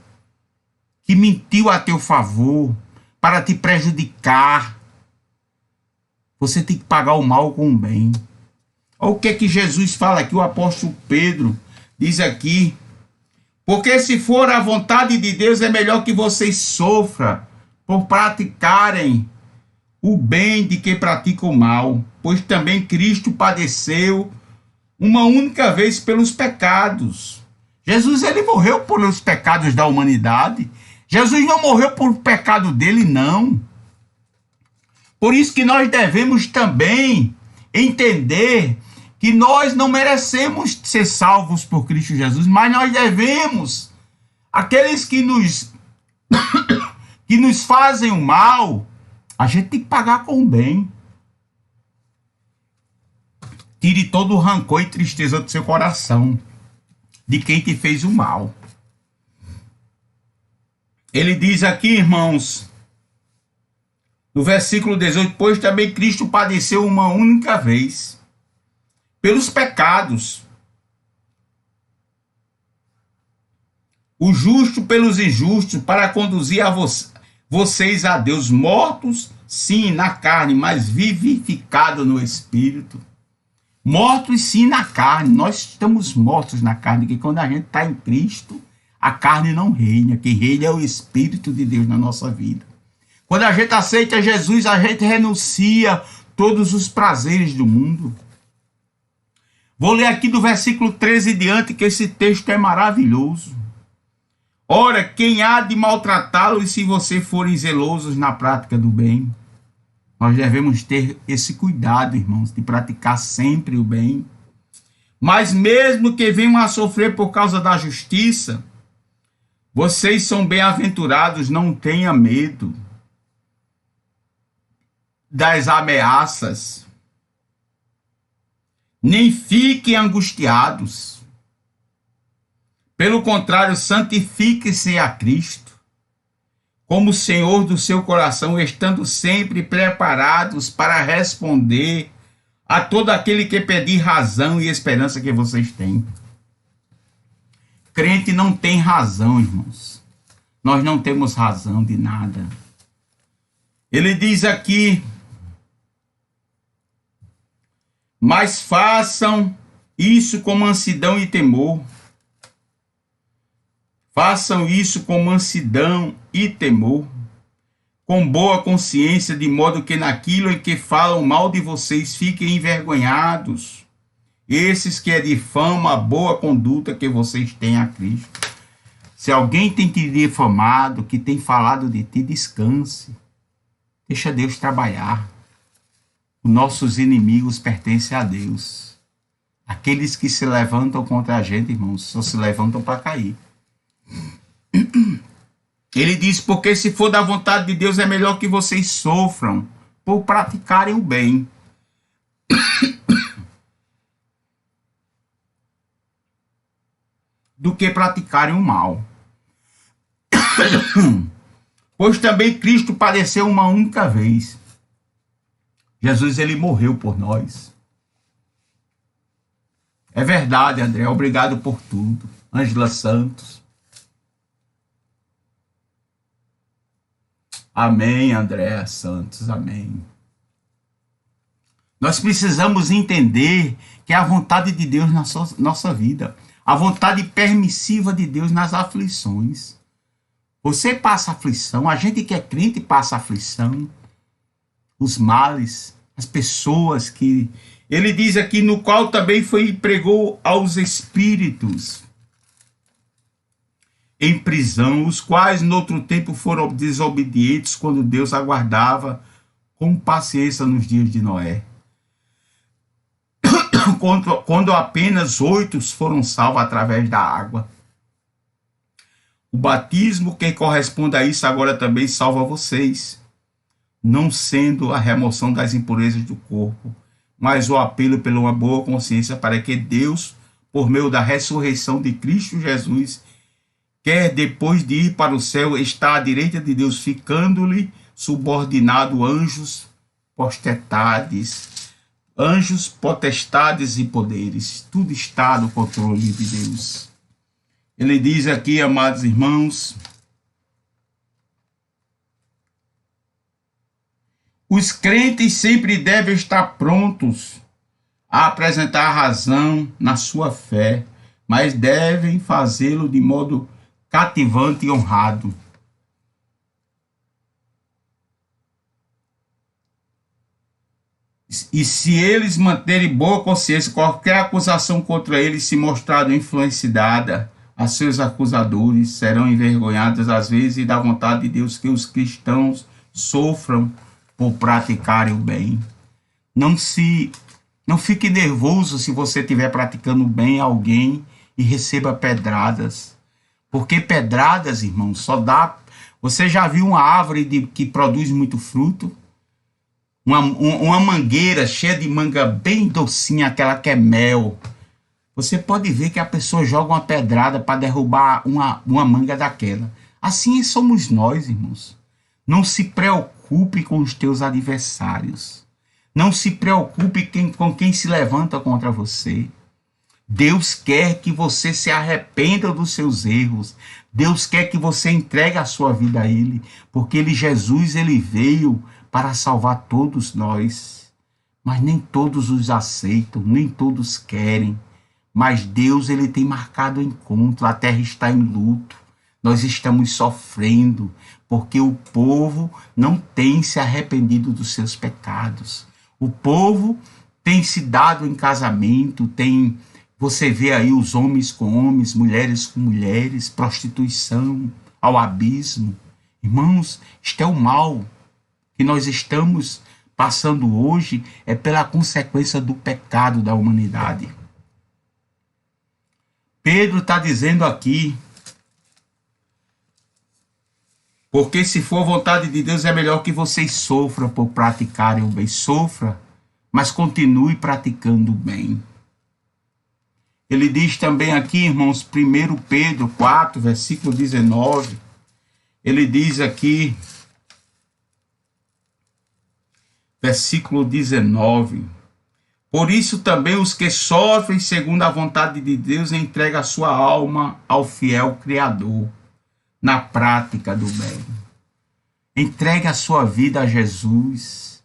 A: que mentiu a teu favor para te prejudicar, você tem que pagar o mal com o bem. Olha o que é que Jesus fala aqui, o apóstolo Pedro diz aqui: porque se for a vontade de Deus, é melhor que vocês sofram por praticarem o bem de que praticam o mal, pois também Cristo padeceu uma única vez pelos pecados. Jesus, ele morreu pelos pecados da humanidade. Jesus não morreu por pecado dele, não. Por isso que nós devemos também entender que nós não merecemos ser salvos por Cristo Jesus, mas nós devemos, aqueles que nos fazem o mal, a gente tem que pagar com o bem. Tire todo o rancor e tristeza do seu coração, de quem te fez o mal. Ele diz aqui, irmãos, no versículo 18, pois também Cristo padeceu uma única vez pelos pecados, o justo pelos injustos, para conduzir a vocês a Deus, mortos, sim, na carne, mas vivificados no Espírito. Mortos, sim, na carne. Nós estamos mortos na carne, que quando a gente está em Cristo, a carne não reina. Quem reina é o Espírito de Deus na nossa vida. Quando a gente aceita Jesus, a gente renuncia todos os prazeres do mundo. Vou ler aqui do versículo 13 em diante, que esse texto é maravilhoso. Ora, quem há de maltratá-los se vocês forem zelosos na prática do bem? Nós devemos ter esse cuidado, irmãos, de praticar sempre o bem. Mas mesmo que venham a sofrer por causa da justiça, vocês são bem-aventurados, não tenha medo das ameaças, nem fiquem angustiados. Pelo contrário, santifiquem-se a Cristo como Senhor do seu coração, estando sempre preparados para responder a todo aquele que pedir razão e esperança que vocês têm. Crente não tem razão, irmãos. Nós não temos razão de nada. Ele diz aqui: mas façam isso com mansidão e temor. Façam isso com mansidão e temor, com boa consciência, de modo que naquilo em que falam mal de vocês fiquem envergonhados, esses que difamam a boa conduta que vocês têm a Cristo. Se alguém tem te difamado, que tem falado de ti, descanse. Deixa Deus trabalhar. Os nossos inimigos pertencem a Deus. Aqueles que se levantam contra a gente, irmãos, só se levantam para cair. Ele diz: porque se for da vontade de Deus, é melhor que vocês sofram por praticarem o bem. Do que praticarem o mal. Pois também Cristo padeceu uma única vez. Jesus, ele morreu por nós. É verdade, André. Obrigado por tudo. Ângela Santos. Amém, André Santos. Amém. Nós precisamos entender que é a vontade de Deus na nossa vida. A vontade permissiva de Deus nas aflições. Você passa aflição, a gente que é crente passa aflição, os males, as pessoas que... Ele diz aqui, no qual também foi e pregou aos espíritos em prisão, os quais no outro tempo foram desobedientes quando Deus aguardava com paciência nos dias de Noé. Quando apenas 8 foram salvos através da água. O batismo que corresponde a isso agora também salva vocês, não sendo a remoção das impurezas do corpo, mas o apelo pela uma boa consciência para que Deus, por meio da ressurreição de Cristo Jesus, quer depois de ir para o céu, está à direita de Deus, ficando-lhe subordinado anjos, potestades e poderes. Tudo está no controle de Deus. Ele diz aqui, amados irmãos, os crentes sempre devem estar prontos a apresentar a razão na sua fé, mas devem fazê-lo de modo cativante e honrado. E se eles manterem boa consciência, qualquer acusação contra eles se mostrar influenciada a seus acusadores, serão envergonhados às vezes, e da vontade de Deus que os cristãos sofram por praticarem o bem. Não fique nervoso se você estiver praticando bem a alguém e receba pedradas. Porque pedradas, irmãos, só dá... Você já viu uma árvore que produz muito fruto? Uma mangueira cheia de manga bem docinha, aquela que é mel. Você pode ver que a pessoa joga uma pedrada para derrubar uma manga daquela. Assim somos nós, irmãos. Não se preocupe com os teus adversários. Não se preocupe com quem se levanta contra você. Deus quer que você se arrependa dos seus erros. Deus quer que você entregue a sua vida a Ele. Porque Jesus, Ele veio para salvar todos nós. Mas nem todos os aceitam, nem todos querem. Mas Deus, Ele tem marcado o encontro. A terra está em luto. Nós estamos sofrendo, porque o povo não tem se arrependido dos seus pecados. O povo tem se dado em casamento, você vê aí os homens com homens, mulheres com mulheres, prostituição ao abismo. Irmãos, isto é o mal que nós estamos passando hoje, é pela consequência do pecado da humanidade. Pedro está dizendo aqui, porque se for vontade de Deus, é melhor que vocês sofram por praticarem o bem. Sofra, mas continue praticando o bem. Ele diz também aqui, irmãos, 1 Pedro 4, versículo 19. Ele diz aqui, versículo 19. Por isso também os que sofrem segundo a vontade de Deus entregam a sua alma ao fiel Criador, na prática do bem. Entregue a sua vida a Jesus.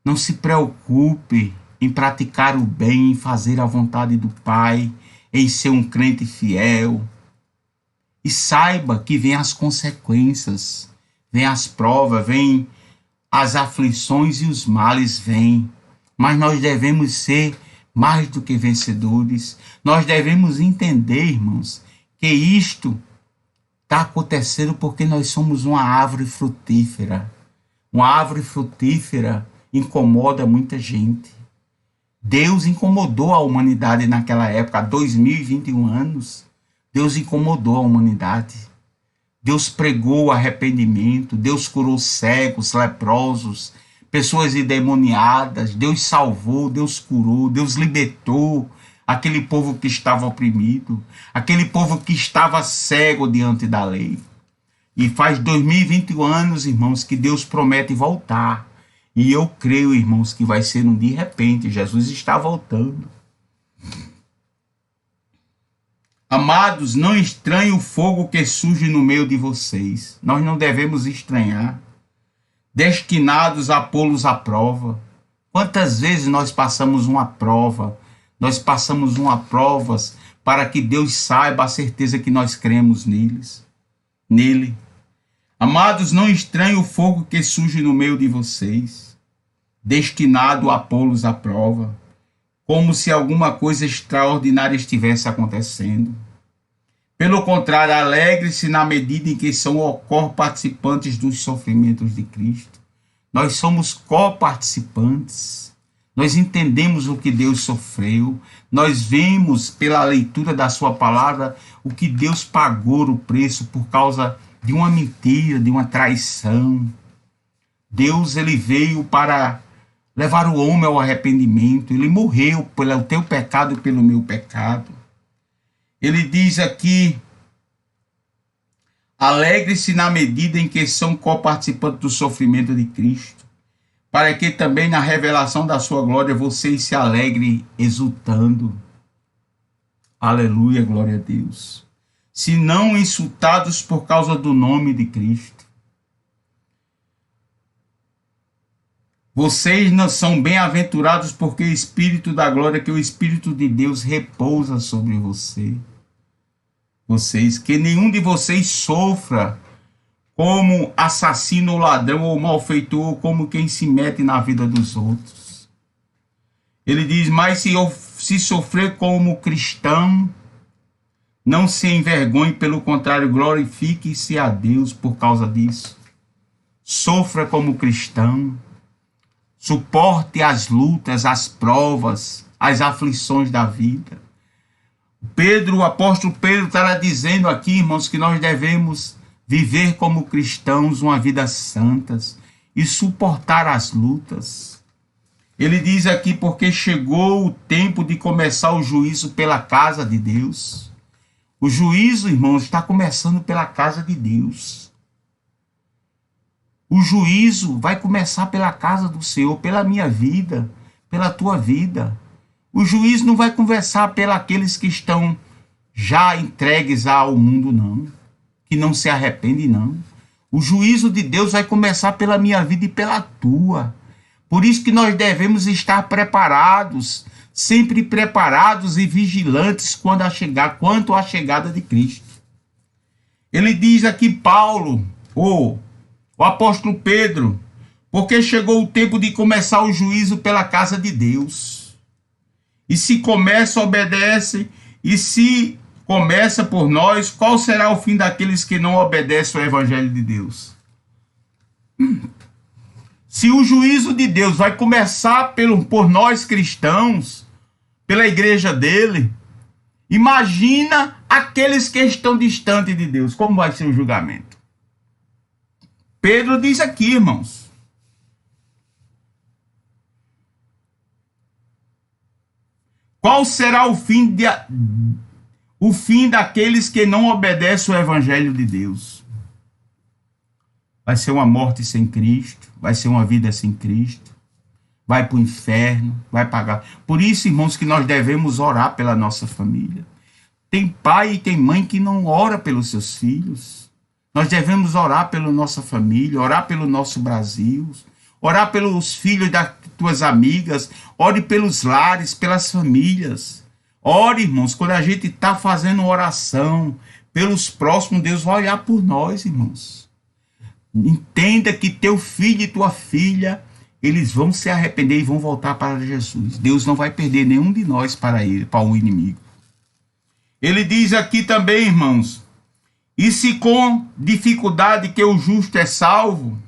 A: Não se preocupe em praticar o bem, em fazer a vontade do Pai, em ser um crente fiel. E saiba que vem as consequências, vem as provas, vem as aflições e os males vêm. Mas nós devemos ser mais do que vencedores. Nós devemos entender, irmãos, que isto está acontecendo porque nós somos uma árvore frutífera. Uma árvore frutífera incomoda muita gente. Deus incomodou a humanidade naquela época, há 2021 anos. Deus incomodou a humanidade. Deus pregou arrependimento. Deus curou cegos, leprosos, pessoas endemoniadas. Deus salvou, Deus curou, Deus libertou aquele povo que estava oprimido, aquele povo que estava cego diante da lei. E faz 2021 anos, irmãos, que Deus promete voltar. E eu creio, irmãos, que vai ser de repente. Jesus está voltando. Amados, não estranhem o fogo que surge no meio de vocês. Nós não devemos estranhar. Destinados a pô-los à prova. Quantas vezes nós passamos uma prova? Nós passamos uma prova para que Deus saiba a certeza que nós cremos nele. Amados, não estranhem o fogo que surge no meio de vocês. destinado a pô-los à prova, como se alguma coisa extraordinária estivesse acontecendo. Pelo contrário, alegre-se na medida em que são co-participantes dos sofrimentos de Cristo. Nós somos co-participantes. Nós entendemos o que Deus sofreu. Nós vemos pela leitura da sua palavra o que Deus pagou o preço por causa de uma mentira, de uma traição. Deus, ele veio para levar o homem ao arrependimento. Ele morreu pelo teu pecado e pelo meu pecado. Ele diz aqui: alegre-se na medida em que são co-participantes do sofrimento de Cristo, para que também na revelação da sua glória vocês se alegrem exultando. Aleluia, glória a Deus. Se não insultados por causa do nome de Cristo. Vocês não são bem-aventurados porque o Espírito da glória, que o Espírito de Deus repousa sobre vocês, que nenhum de vocês sofra como assassino ou ladrão ou malfeitor, ou como quem se mete na vida dos outros. Ele diz: mas se sofrer como cristão, não se envergonhe, pelo contrário, glorifique-se a Deus por causa disso. Sofra como cristão, suporte as lutas, as provas, as aflições da vida. O apóstolo Pedro está dizendo aqui, irmãos, que nós devemos viver como cristãos uma vida santa e suportar as lutas. Ele diz aqui: porque chegou o tempo de começar o juízo pela casa de Deus. O juízo, irmãos, está começando pela casa de Deus. O juízo vai começar pela casa do Senhor, pela minha vida, pela tua vida. O juízo não vai conversar pelos que estão já entregues ao mundo, não. Que não se arrependem, não. O juízo de Deus vai começar pela minha vida e pela tua. Por isso que nós devemos estar preparados, sempre preparados e vigilantes quanto à chegada de Cristo. Ele diz aqui, Paulo, o apóstolo Pedro: porque chegou o tempo de começar o juízo pela casa de Deus. E se começa, obedece, e se começa por nós, qual será o fim daqueles que não obedecem ao Evangelho de Deus? Se o juízo de Deus vai começar por nós cristãos, pela igreja dele, imagina aqueles que estão distantes de Deus, como vai ser o julgamento? Pedro diz aqui, irmãos: qual será o fim daqueles que não obedecem ao Evangelho de Deus? Vai ser uma morte sem Cristo, vai ser uma vida sem Cristo, vai para o inferno, vai pagar. Por isso, irmãos, que nós devemos orar pela nossa família. Tem pai e tem mãe que não ora pelos seus filhos. Nós devemos orar pela nossa família, orar pelo nosso Brasil, orar pelos filhos das tuas amigas, ore pelos lares, pelas famílias. Ore, irmãos, quando a gente está fazendo oração pelos próximos, Deus vai olhar por nós, irmãos. Entenda que teu filho e tua filha, eles vão se arrepender e vão voltar para Jesus. Deus não vai perder nenhum de nós para o inimigo. Ele diz aqui também, irmãos: e se com dificuldade que o justo é salvo,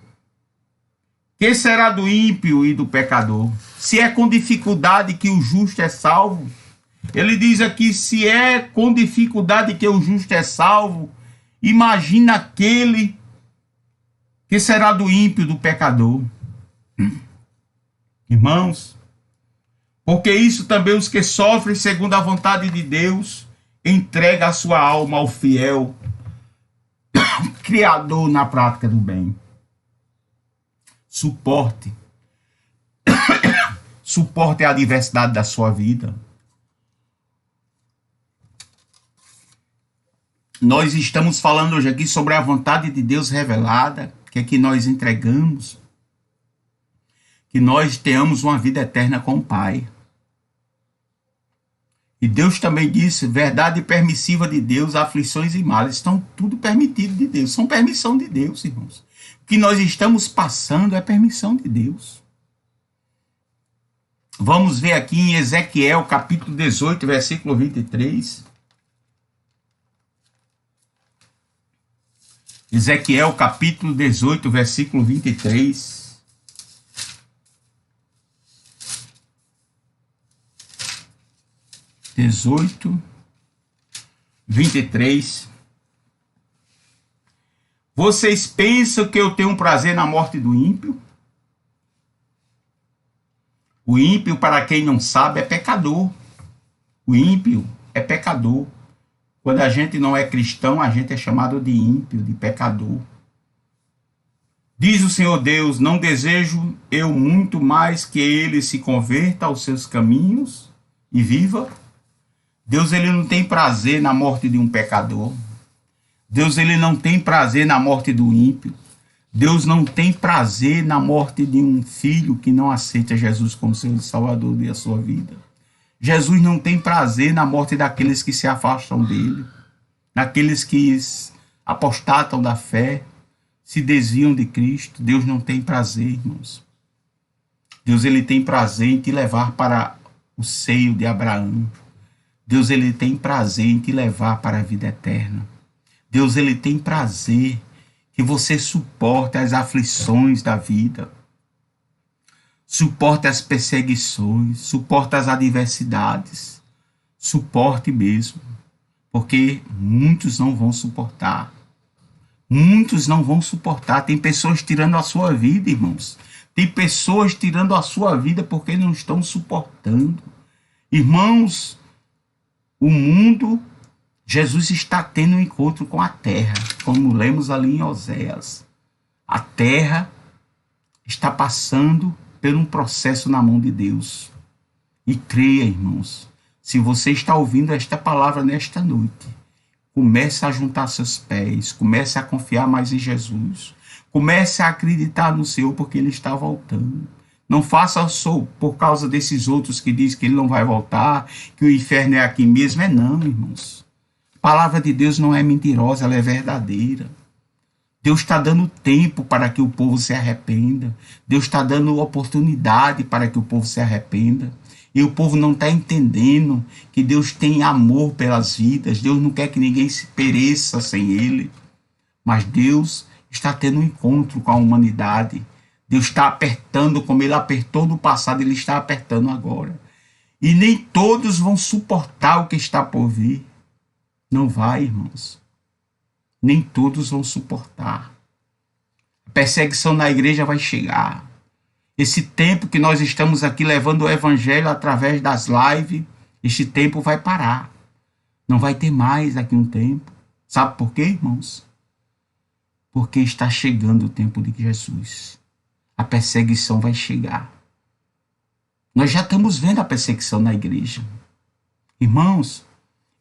A: que será do ímpio e do pecador? Se é com dificuldade que o justo é salvo, ele diz aqui: se é com dificuldade que o justo é salvo, imagina aquele que será do ímpio e do pecador. Irmãos, porque isso também os que sofrem segundo a vontade de Deus entrega a sua alma ao fiel Criador na prática do bem. Suporte. Suporte a adversidade da sua vida. Nós estamos falando hoje aqui sobre a vontade de Deus revelada, que é que nós entregamos, que nós tenhamos uma vida eterna com o Pai. E Deus também disse: verdade permissiva de Deus, aflições e males, estão tudo permitido de Deus, são permissão de Deus, irmãos. O que nós estamos passando é permissão de Deus. Vamos ver aqui em Ezequiel, capítulo 18, versículo 23. Ezequiel, capítulo 18, versículo 23. Dezoito, 23. Vocês pensam que eu tenho prazer na morte do ímpio? O ímpio, para quem não sabe, é pecador. O ímpio é pecador. Quando a gente não é cristão, a gente é chamado de ímpio, de pecador. Diz o Senhor Deus: não desejo eu muito mais que ele se converta aos seus caminhos e viva? Deus, ele não tem prazer na morte de um pecador. Deus, ele não tem prazer na morte do ímpio. Deus não tem prazer na morte de um filho que não aceita Jesus como seu Salvador da sua vida. Jesus não tem prazer na morte daqueles que se afastam dele, daqueles que apostatam da fé, se desviam de Cristo. Deus não tem prazer, irmãos. Deus, ele tem prazer em te levar para o seio de Abraão. Deus, ele tem prazer em te levar para a vida eterna. Deus, ele tem prazer que você suporte as aflições da vida, suporte as perseguições, suporte as adversidades, suporte mesmo, porque muitos não vão suportar. Muitos não vão suportar. Tem pessoas tirando a sua vida, irmãos. Tem pessoas tirando a sua vida porque não estão suportando. Irmãos, o mundo, Jesus está tendo um encontro com a terra, como lemos ali em Oséias. A terra está passando por um processo na mão de Deus. E creia, irmãos, se você está ouvindo esta palavra nesta noite, comece a juntar seus pés, comece a confiar mais em Jesus, comece a acreditar no Senhor, porque Ele está voltando. Não faça só por causa desses outros que dizem que Ele não vai voltar, que o inferno é aqui mesmo. É não, irmãos. A palavra de Deus não é mentirosa, ela é verdadeira. Deus está dando tempo para que o povo se arrependa. Deus está dando oportunidade para que o povo se arrependa. E o povo não está entendendo que Deus tem amor pelas vidas. Deus não quer que ninguém se pereça sem Ele. Mas Deus está tendo um encontro com a humanidade. Deus está apertando como Ele apertou no passado, Ele está apertando agora. E nem todos vão suportar o que está por vir. Não vai, irmãos. Nem todos vão suportar. A perseguição na igreja vai chegar. Esse tempo que nós estamos aqui levando o evangelho através das lives, este tempo vai parar. Não vai ter mais daqui um tempo. Sabe por quê, irmãos? Porque está chegando o tempo de Jesus. A perseguição vai chegar. Nós já estamos vendo a perseguição na igreja. Irmãos,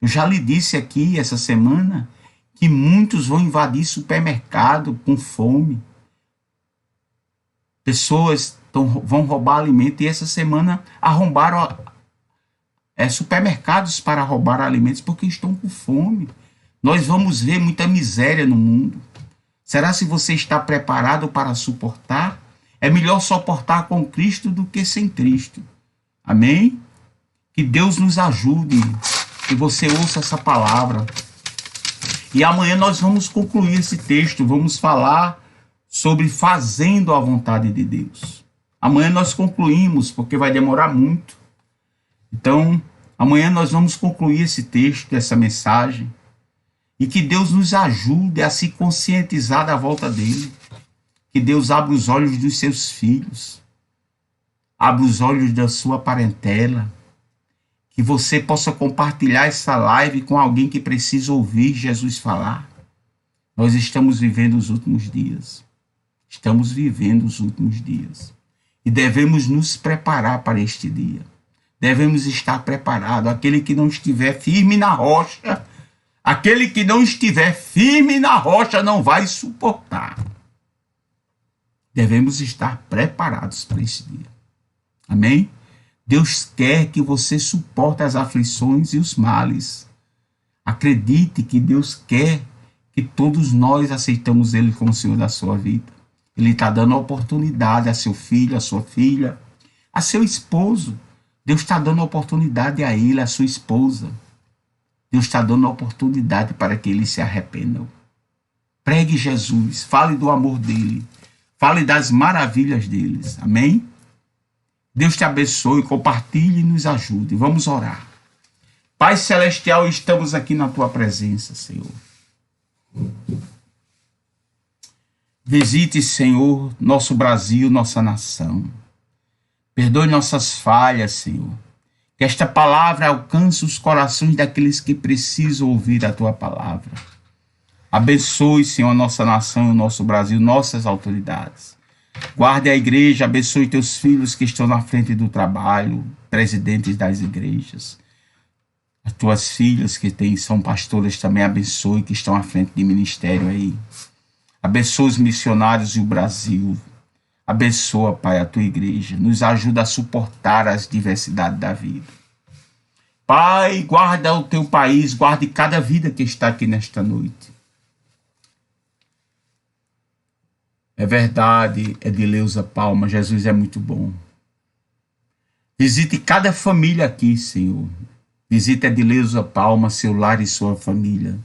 A: eu já lhe disse aqui essa semana que muitos vão invadir supermercado com fome. Pessoas vão roubar alimento, e essa semana arrombaram supermercados para roubar alimentos porque estão com fome. Nós vamos ver muita miséria no mundo. Será se você está preparado para suportar? É melhor suportar com Cristo do que sem Cristo. Amém? Que Deus nos ajude, que você ouça essa palavra. E amanhã nós vamos concluir esse texto, vamos falar sobre fazendo a vontade de Deus. Amanhã nós concluímos, porque vai demorar muito. Então, amanhã nós vamos concluir esse texto, essa mensagem, e que Deus nos ajude a se conscientizar da volta dele. Que Deus abra os olhos dos seus filhos, abra os olhos da sua parentela, que você possa compartilhar essa live com alguém que precisa ouvir Jesus falar. Nós estamos vivendo os últimos dias. Estamos vivendo os últimos dias. E devemos nos preparar para este dia. Devemos estar preparados. Aquele que não estiver firme na rocha, aquele que não estiver firme na rocha não vai suportar. Devemos estar preparados para esse dia. Amém? Deus quer que você suporte as aflições e os males. Acredite que Deus quer que todos nós aceitamos Ele como Senhor da sua vida. Ele está dando oportunidade a seu filho, a sua filha. a seu esposo. Deus está dando oportunidade a ele, a sua esposa. Deus está dando oportunidade para que eles se arrependam. Pregue Jesus, fale do amor dele, fale das maravilhas deles. Amém? Deus te abençoe, compartilhe e nos ajude. Vamos orar. Pai Celestial, estamos aqui na tua presença, Senhor. Visite, Senhor, nosso Brasil, nossa nação. Perdoe nossas falhas, Senhor. Que esta palavra alcance os corações daqueles que precisam ouvir a tua palavra. Abençoe, Senhor, a nossa nação, o nosso Brasil, nossas autoridades. Guarde a igreja, abençoe teus filhos que estão na frente do trabalho, presidentes das igrejas. As tuas filhas que são pastoras também, abençoe, que estão à frente de ministério aí. Abençoa os missionários e o Brasil. Abençoa, Pai, a tua igreja. Nos ajuda a suportar as diversidades da vida. Pai, guarda o teu país, guarde cada vida que está aqui nesta noite. É verdade, Edileuza Palma, Jesus é muito bom. Visite cada família aqui, Senhor. Visite Edileuza Palma, seu lar e sua família.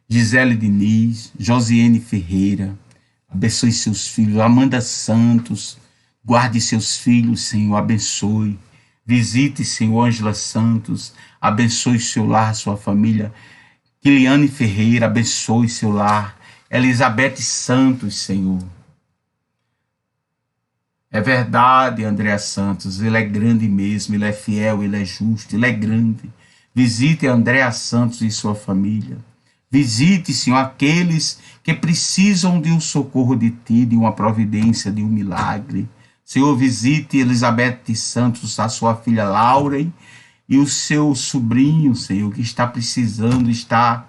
A: Gisele Diniz, Josiane Ferreira, abençoe seus filhos. Amanda Santos, guarde seus filhos, Senhor, abençoe. Visite, Senhor, Ângela Santos, abençoe seu lar, sua família. Kiliane Ferreira, abençoe seu lar. Elizabeth Santos, Senhor. É verdade, Andréa Santos, ele é grande mesmo, ele é fiel, ele é justo, ele é grande. Visite Andréa Santos e sua família. Visite, Senhor, aqueles que precisam de um socorro de ti, de uma providência, de um milagre. Senhor, visite Elizabeth Santos, a sua filha Lauren e o seu sobrinho, Senhor, que está precisando, está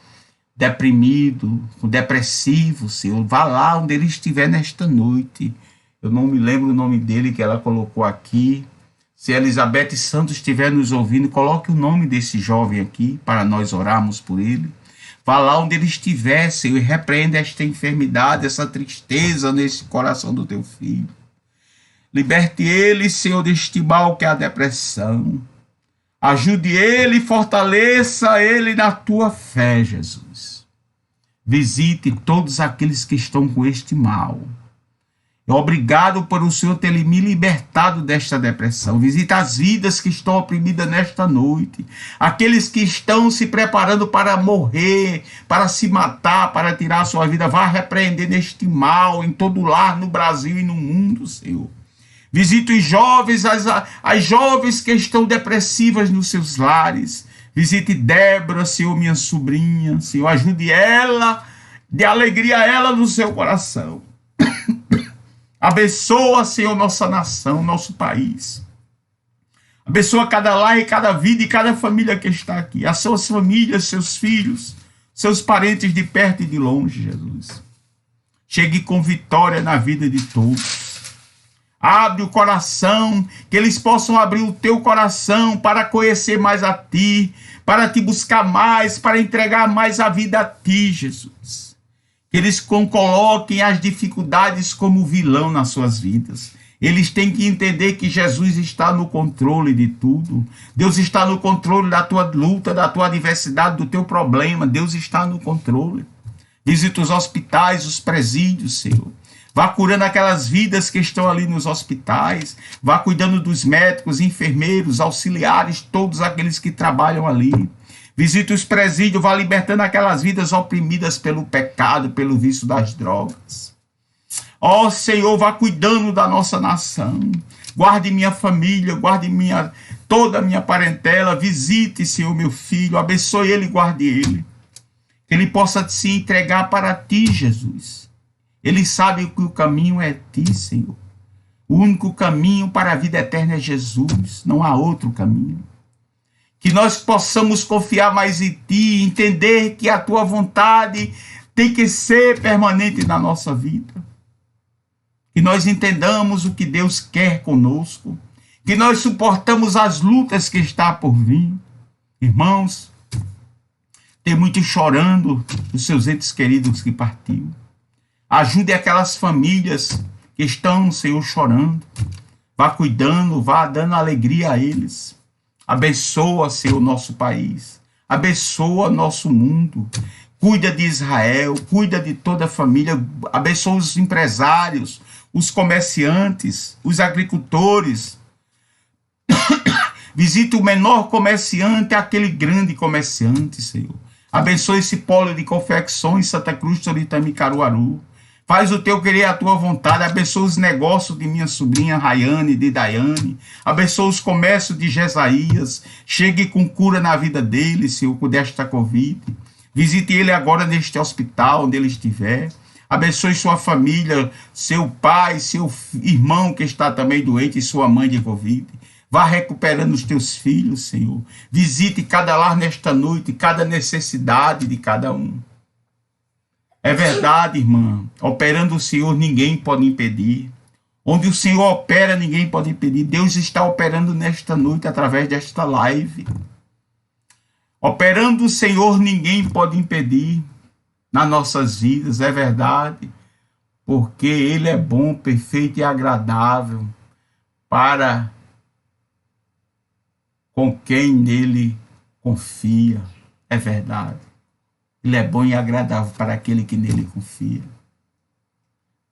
A: deprimido, depressivo, Senhor. Vá lá onde ele estiver nesta noite. Eu não me lembro o nome dele que ela colocou aqui. Se Elizabeth Santos estiver nos ouvindo, coloque o nome desse jovem aqui para nós orarmos por ele. Vá lá onde ele estiver, Senhor, e repreenda esta enfermidade, essa tristeza nesse coração do teu filho. Liberte ele, Senhor, deste mal que é a depressão. Ajude ele e fortaleça ele na tua fé, Jesus. Visite todos aqueles que estão com este mal. Obrigado por o Senhor ter me libertado desta depressão. Visita as vidas que estão oprimidas nesta noite. Aqueles que estão se preparando para morrer, para se matar, para tirar a sua vida. Vá repreender neste mal em todo lar, no Brasil e no mundo, Senhor. Visita os jovens, as jovens que estão depressivas nos seus lares. Visite Débora, Senhor, minha sobrinha. Senhor, ajude ela, dê alegria a ela no seu coração. Abençoa, Senhor, nossa nação, nosso país. Abençoa cada lar e cada vida e cada família que está aqui. As suas famílias, seus filhos, seus parentes de perto e de longe, Jesus. Chegue com vitória na vida de todos. Abre o coração, que eles possam abrir o teu coração para conhecer mais a ti, para te buscar mais, para entregar mais a vida a ti, Jesus. Que eles coloquem as dificuldades como vilão nas suas vidas. Eles têm que entender que Jesus está no controle de tudo. Deus está no controle da tua luta, da tua adversidade, do teu problema. Deus está no controle. Visita os hospitais, os presídios, Senhor. Vá curando aquelas vidas que estão ali nos hospitais. Vá cuidando dos médicos, enfermeiros, auxiliares, todos aqueles que trabalham ali. Visita os presídios, vá libertando aquelas vidas oprimidas pelo pecado, pelo vício das drogas. Ó Senhor, vá cuidando da nossa nação. Guarde minha família, guarde toda a minha parentela. Visite, Senhor, meu filho. Abençoe ele e guarde ele. Que ele possa se entregar para ti, Jesus. Ele sabe que o caminho é ti, Senhor. O único caminho para a vida eterna é Jesus. Não há outro caminho. Que nós possamos confiar mais em ti, entender que a tua vontade tem que ser permanente na nossa vida. Que nós entendamos o que Deus quer conosco. Que nós suportamos as lutas que está por vir. Irmãos, tem muitos chorando os seus entes queridos que partiram. Ajude aquelas famílias que estão, Senhor, chorando. Vá cuidando, vá dando alegria a eles. Abençoa, Senhor, o nosso país. Abençoa nosso mundo. Cuida de Israel, cuida de toda a família. Abençoa os empresários, os comerciantes, os agricultores. Visita o menor comerciante, aquele grande comerciante, Senhor. Abençoa esse polo de confecções Santa Cruz, Toritama e Caruaru. Faz o teu querer, a tua vontade. Abençoa os negócios de minha sobrinha Rayane, de Daiane. Abençoa os comércios de Jesaías. Chegue com cura na vida dele, Senhor, desta Covid. Visite ele agora neste hospital, onde ele estiver. Abençoe sua família, seu pai, seu irmão que está também doente e sua mãe de Covid. Vá recuperando os teus filhos, Senhor. Visite cada lar nesta noite, cada necessidade de cada um. É verdade, irmã. Operando o Senhor, ninguém pode impedir. Onde o Senhor opera, ninguém pode impedir. Deus está operando nesta noite através desta live. Operando o Senhor, ninguém pode impedir nas nossas vidas, é verdade. Porque Ele é bom, perfeito e agradável para com quem nele confia. É verdade. Ele é bom e agradável para aquele que nele confia.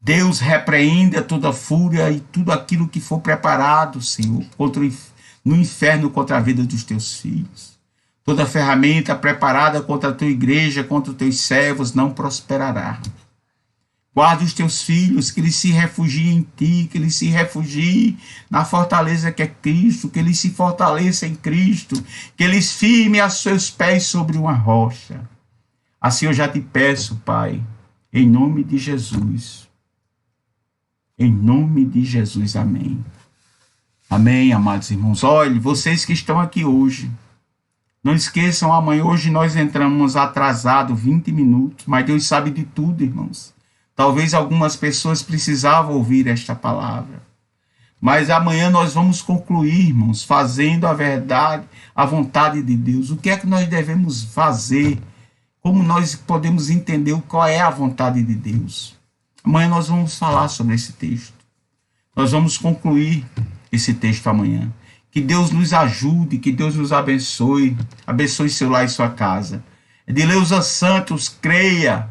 A: Deus repreenda toda fúria e tudo aquilo que for preparado, Senhor, no inferno contra a vida dos teus filhos. Toda ferramenta preparada contra a tua igreja, contra os teus servos, não prosperará. Guarda os teus filhos, que eles se refugiem em ti, que eles se refugiem na fortaleza que é Cristo, que eles se fortaleçam em Cristo, que eles firmem os seus pés sobre uma rocha. Assim eu já te peço, Pai, em nome de Jesus. Em nome de Jesus, amém. Amém, amados irmãos. Olhe, vocês que estão aqui hoje, não esqueçam, amanhã, hoje nós entramos atrasado 20 minutos, mas Deus sabe de tudo, irmãos. Talvez algumas pessoas precisavam ouvir esta palavra. Mas amanhã nós vamos concluir, irmãos, fazendo a verdade, a vontade de Deus. O que é que nós devemos fazer? Como nós podemos entender qual é a vontade de Deus? Amanhã nós vamos falar sobre esse texto. Nós vamos concluir esse texto amanhã. Que Deus nos ajude, que Deus nos abençoe. Abençoe seu lar e sua casa. Edileuza Santos, creia.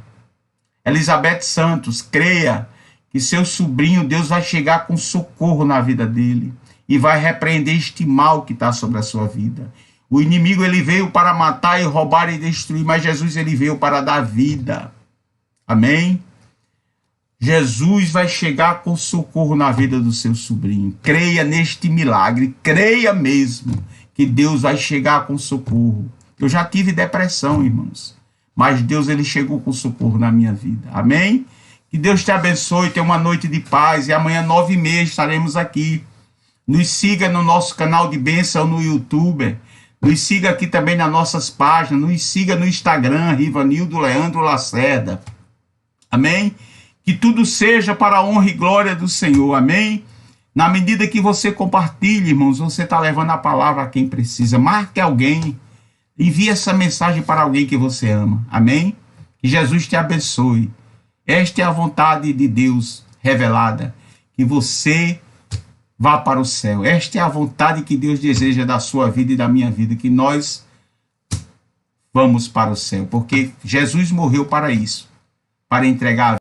A: Elizabeth Santos, creia que seu sobrinho, Deus vai chegar com socorro na vida dele e vai repreender este mal que está sobre a sua vida. O inimigo, ele veio para matar e roubar e destruir, mas Jesus, ele veio para dar vida. Amém? Jesus vai chegar com socorro na vida do seu sobrinho. Creia neste milagre, creia mesmo que Deus vai chegar com socorro. Eu já tive depressão, irmãos, mas Deus, ele chegou com socorro na minha vida. Amém? Que Deus te abençoe, tenha uma noite de paz e amanhã 9h30 estaremos aqui. Nos siga no nosso canal de bênção no YouTube. Nos siga aqui também nas nossas páginas. Nos siga no Instagram, Rivanildo Leandro Lacerda. Amém? Que tudo seja para a honra e glória do Senhor. Amém? Na medida que você compartilha, irmãos, você está levando a palavra a quem precisa. Marque alguém. Envie essa mensagem para alguém que você ama. Amém? Que Jesus te abençoe. Esta é a vontade de Deus revelada. Que você vá para o céu. Esta é a vontade que Deus deseja da sua vida e da minha vida. Que nós vamos para o céu. Porque Jesus morreu para isso. Para entregar a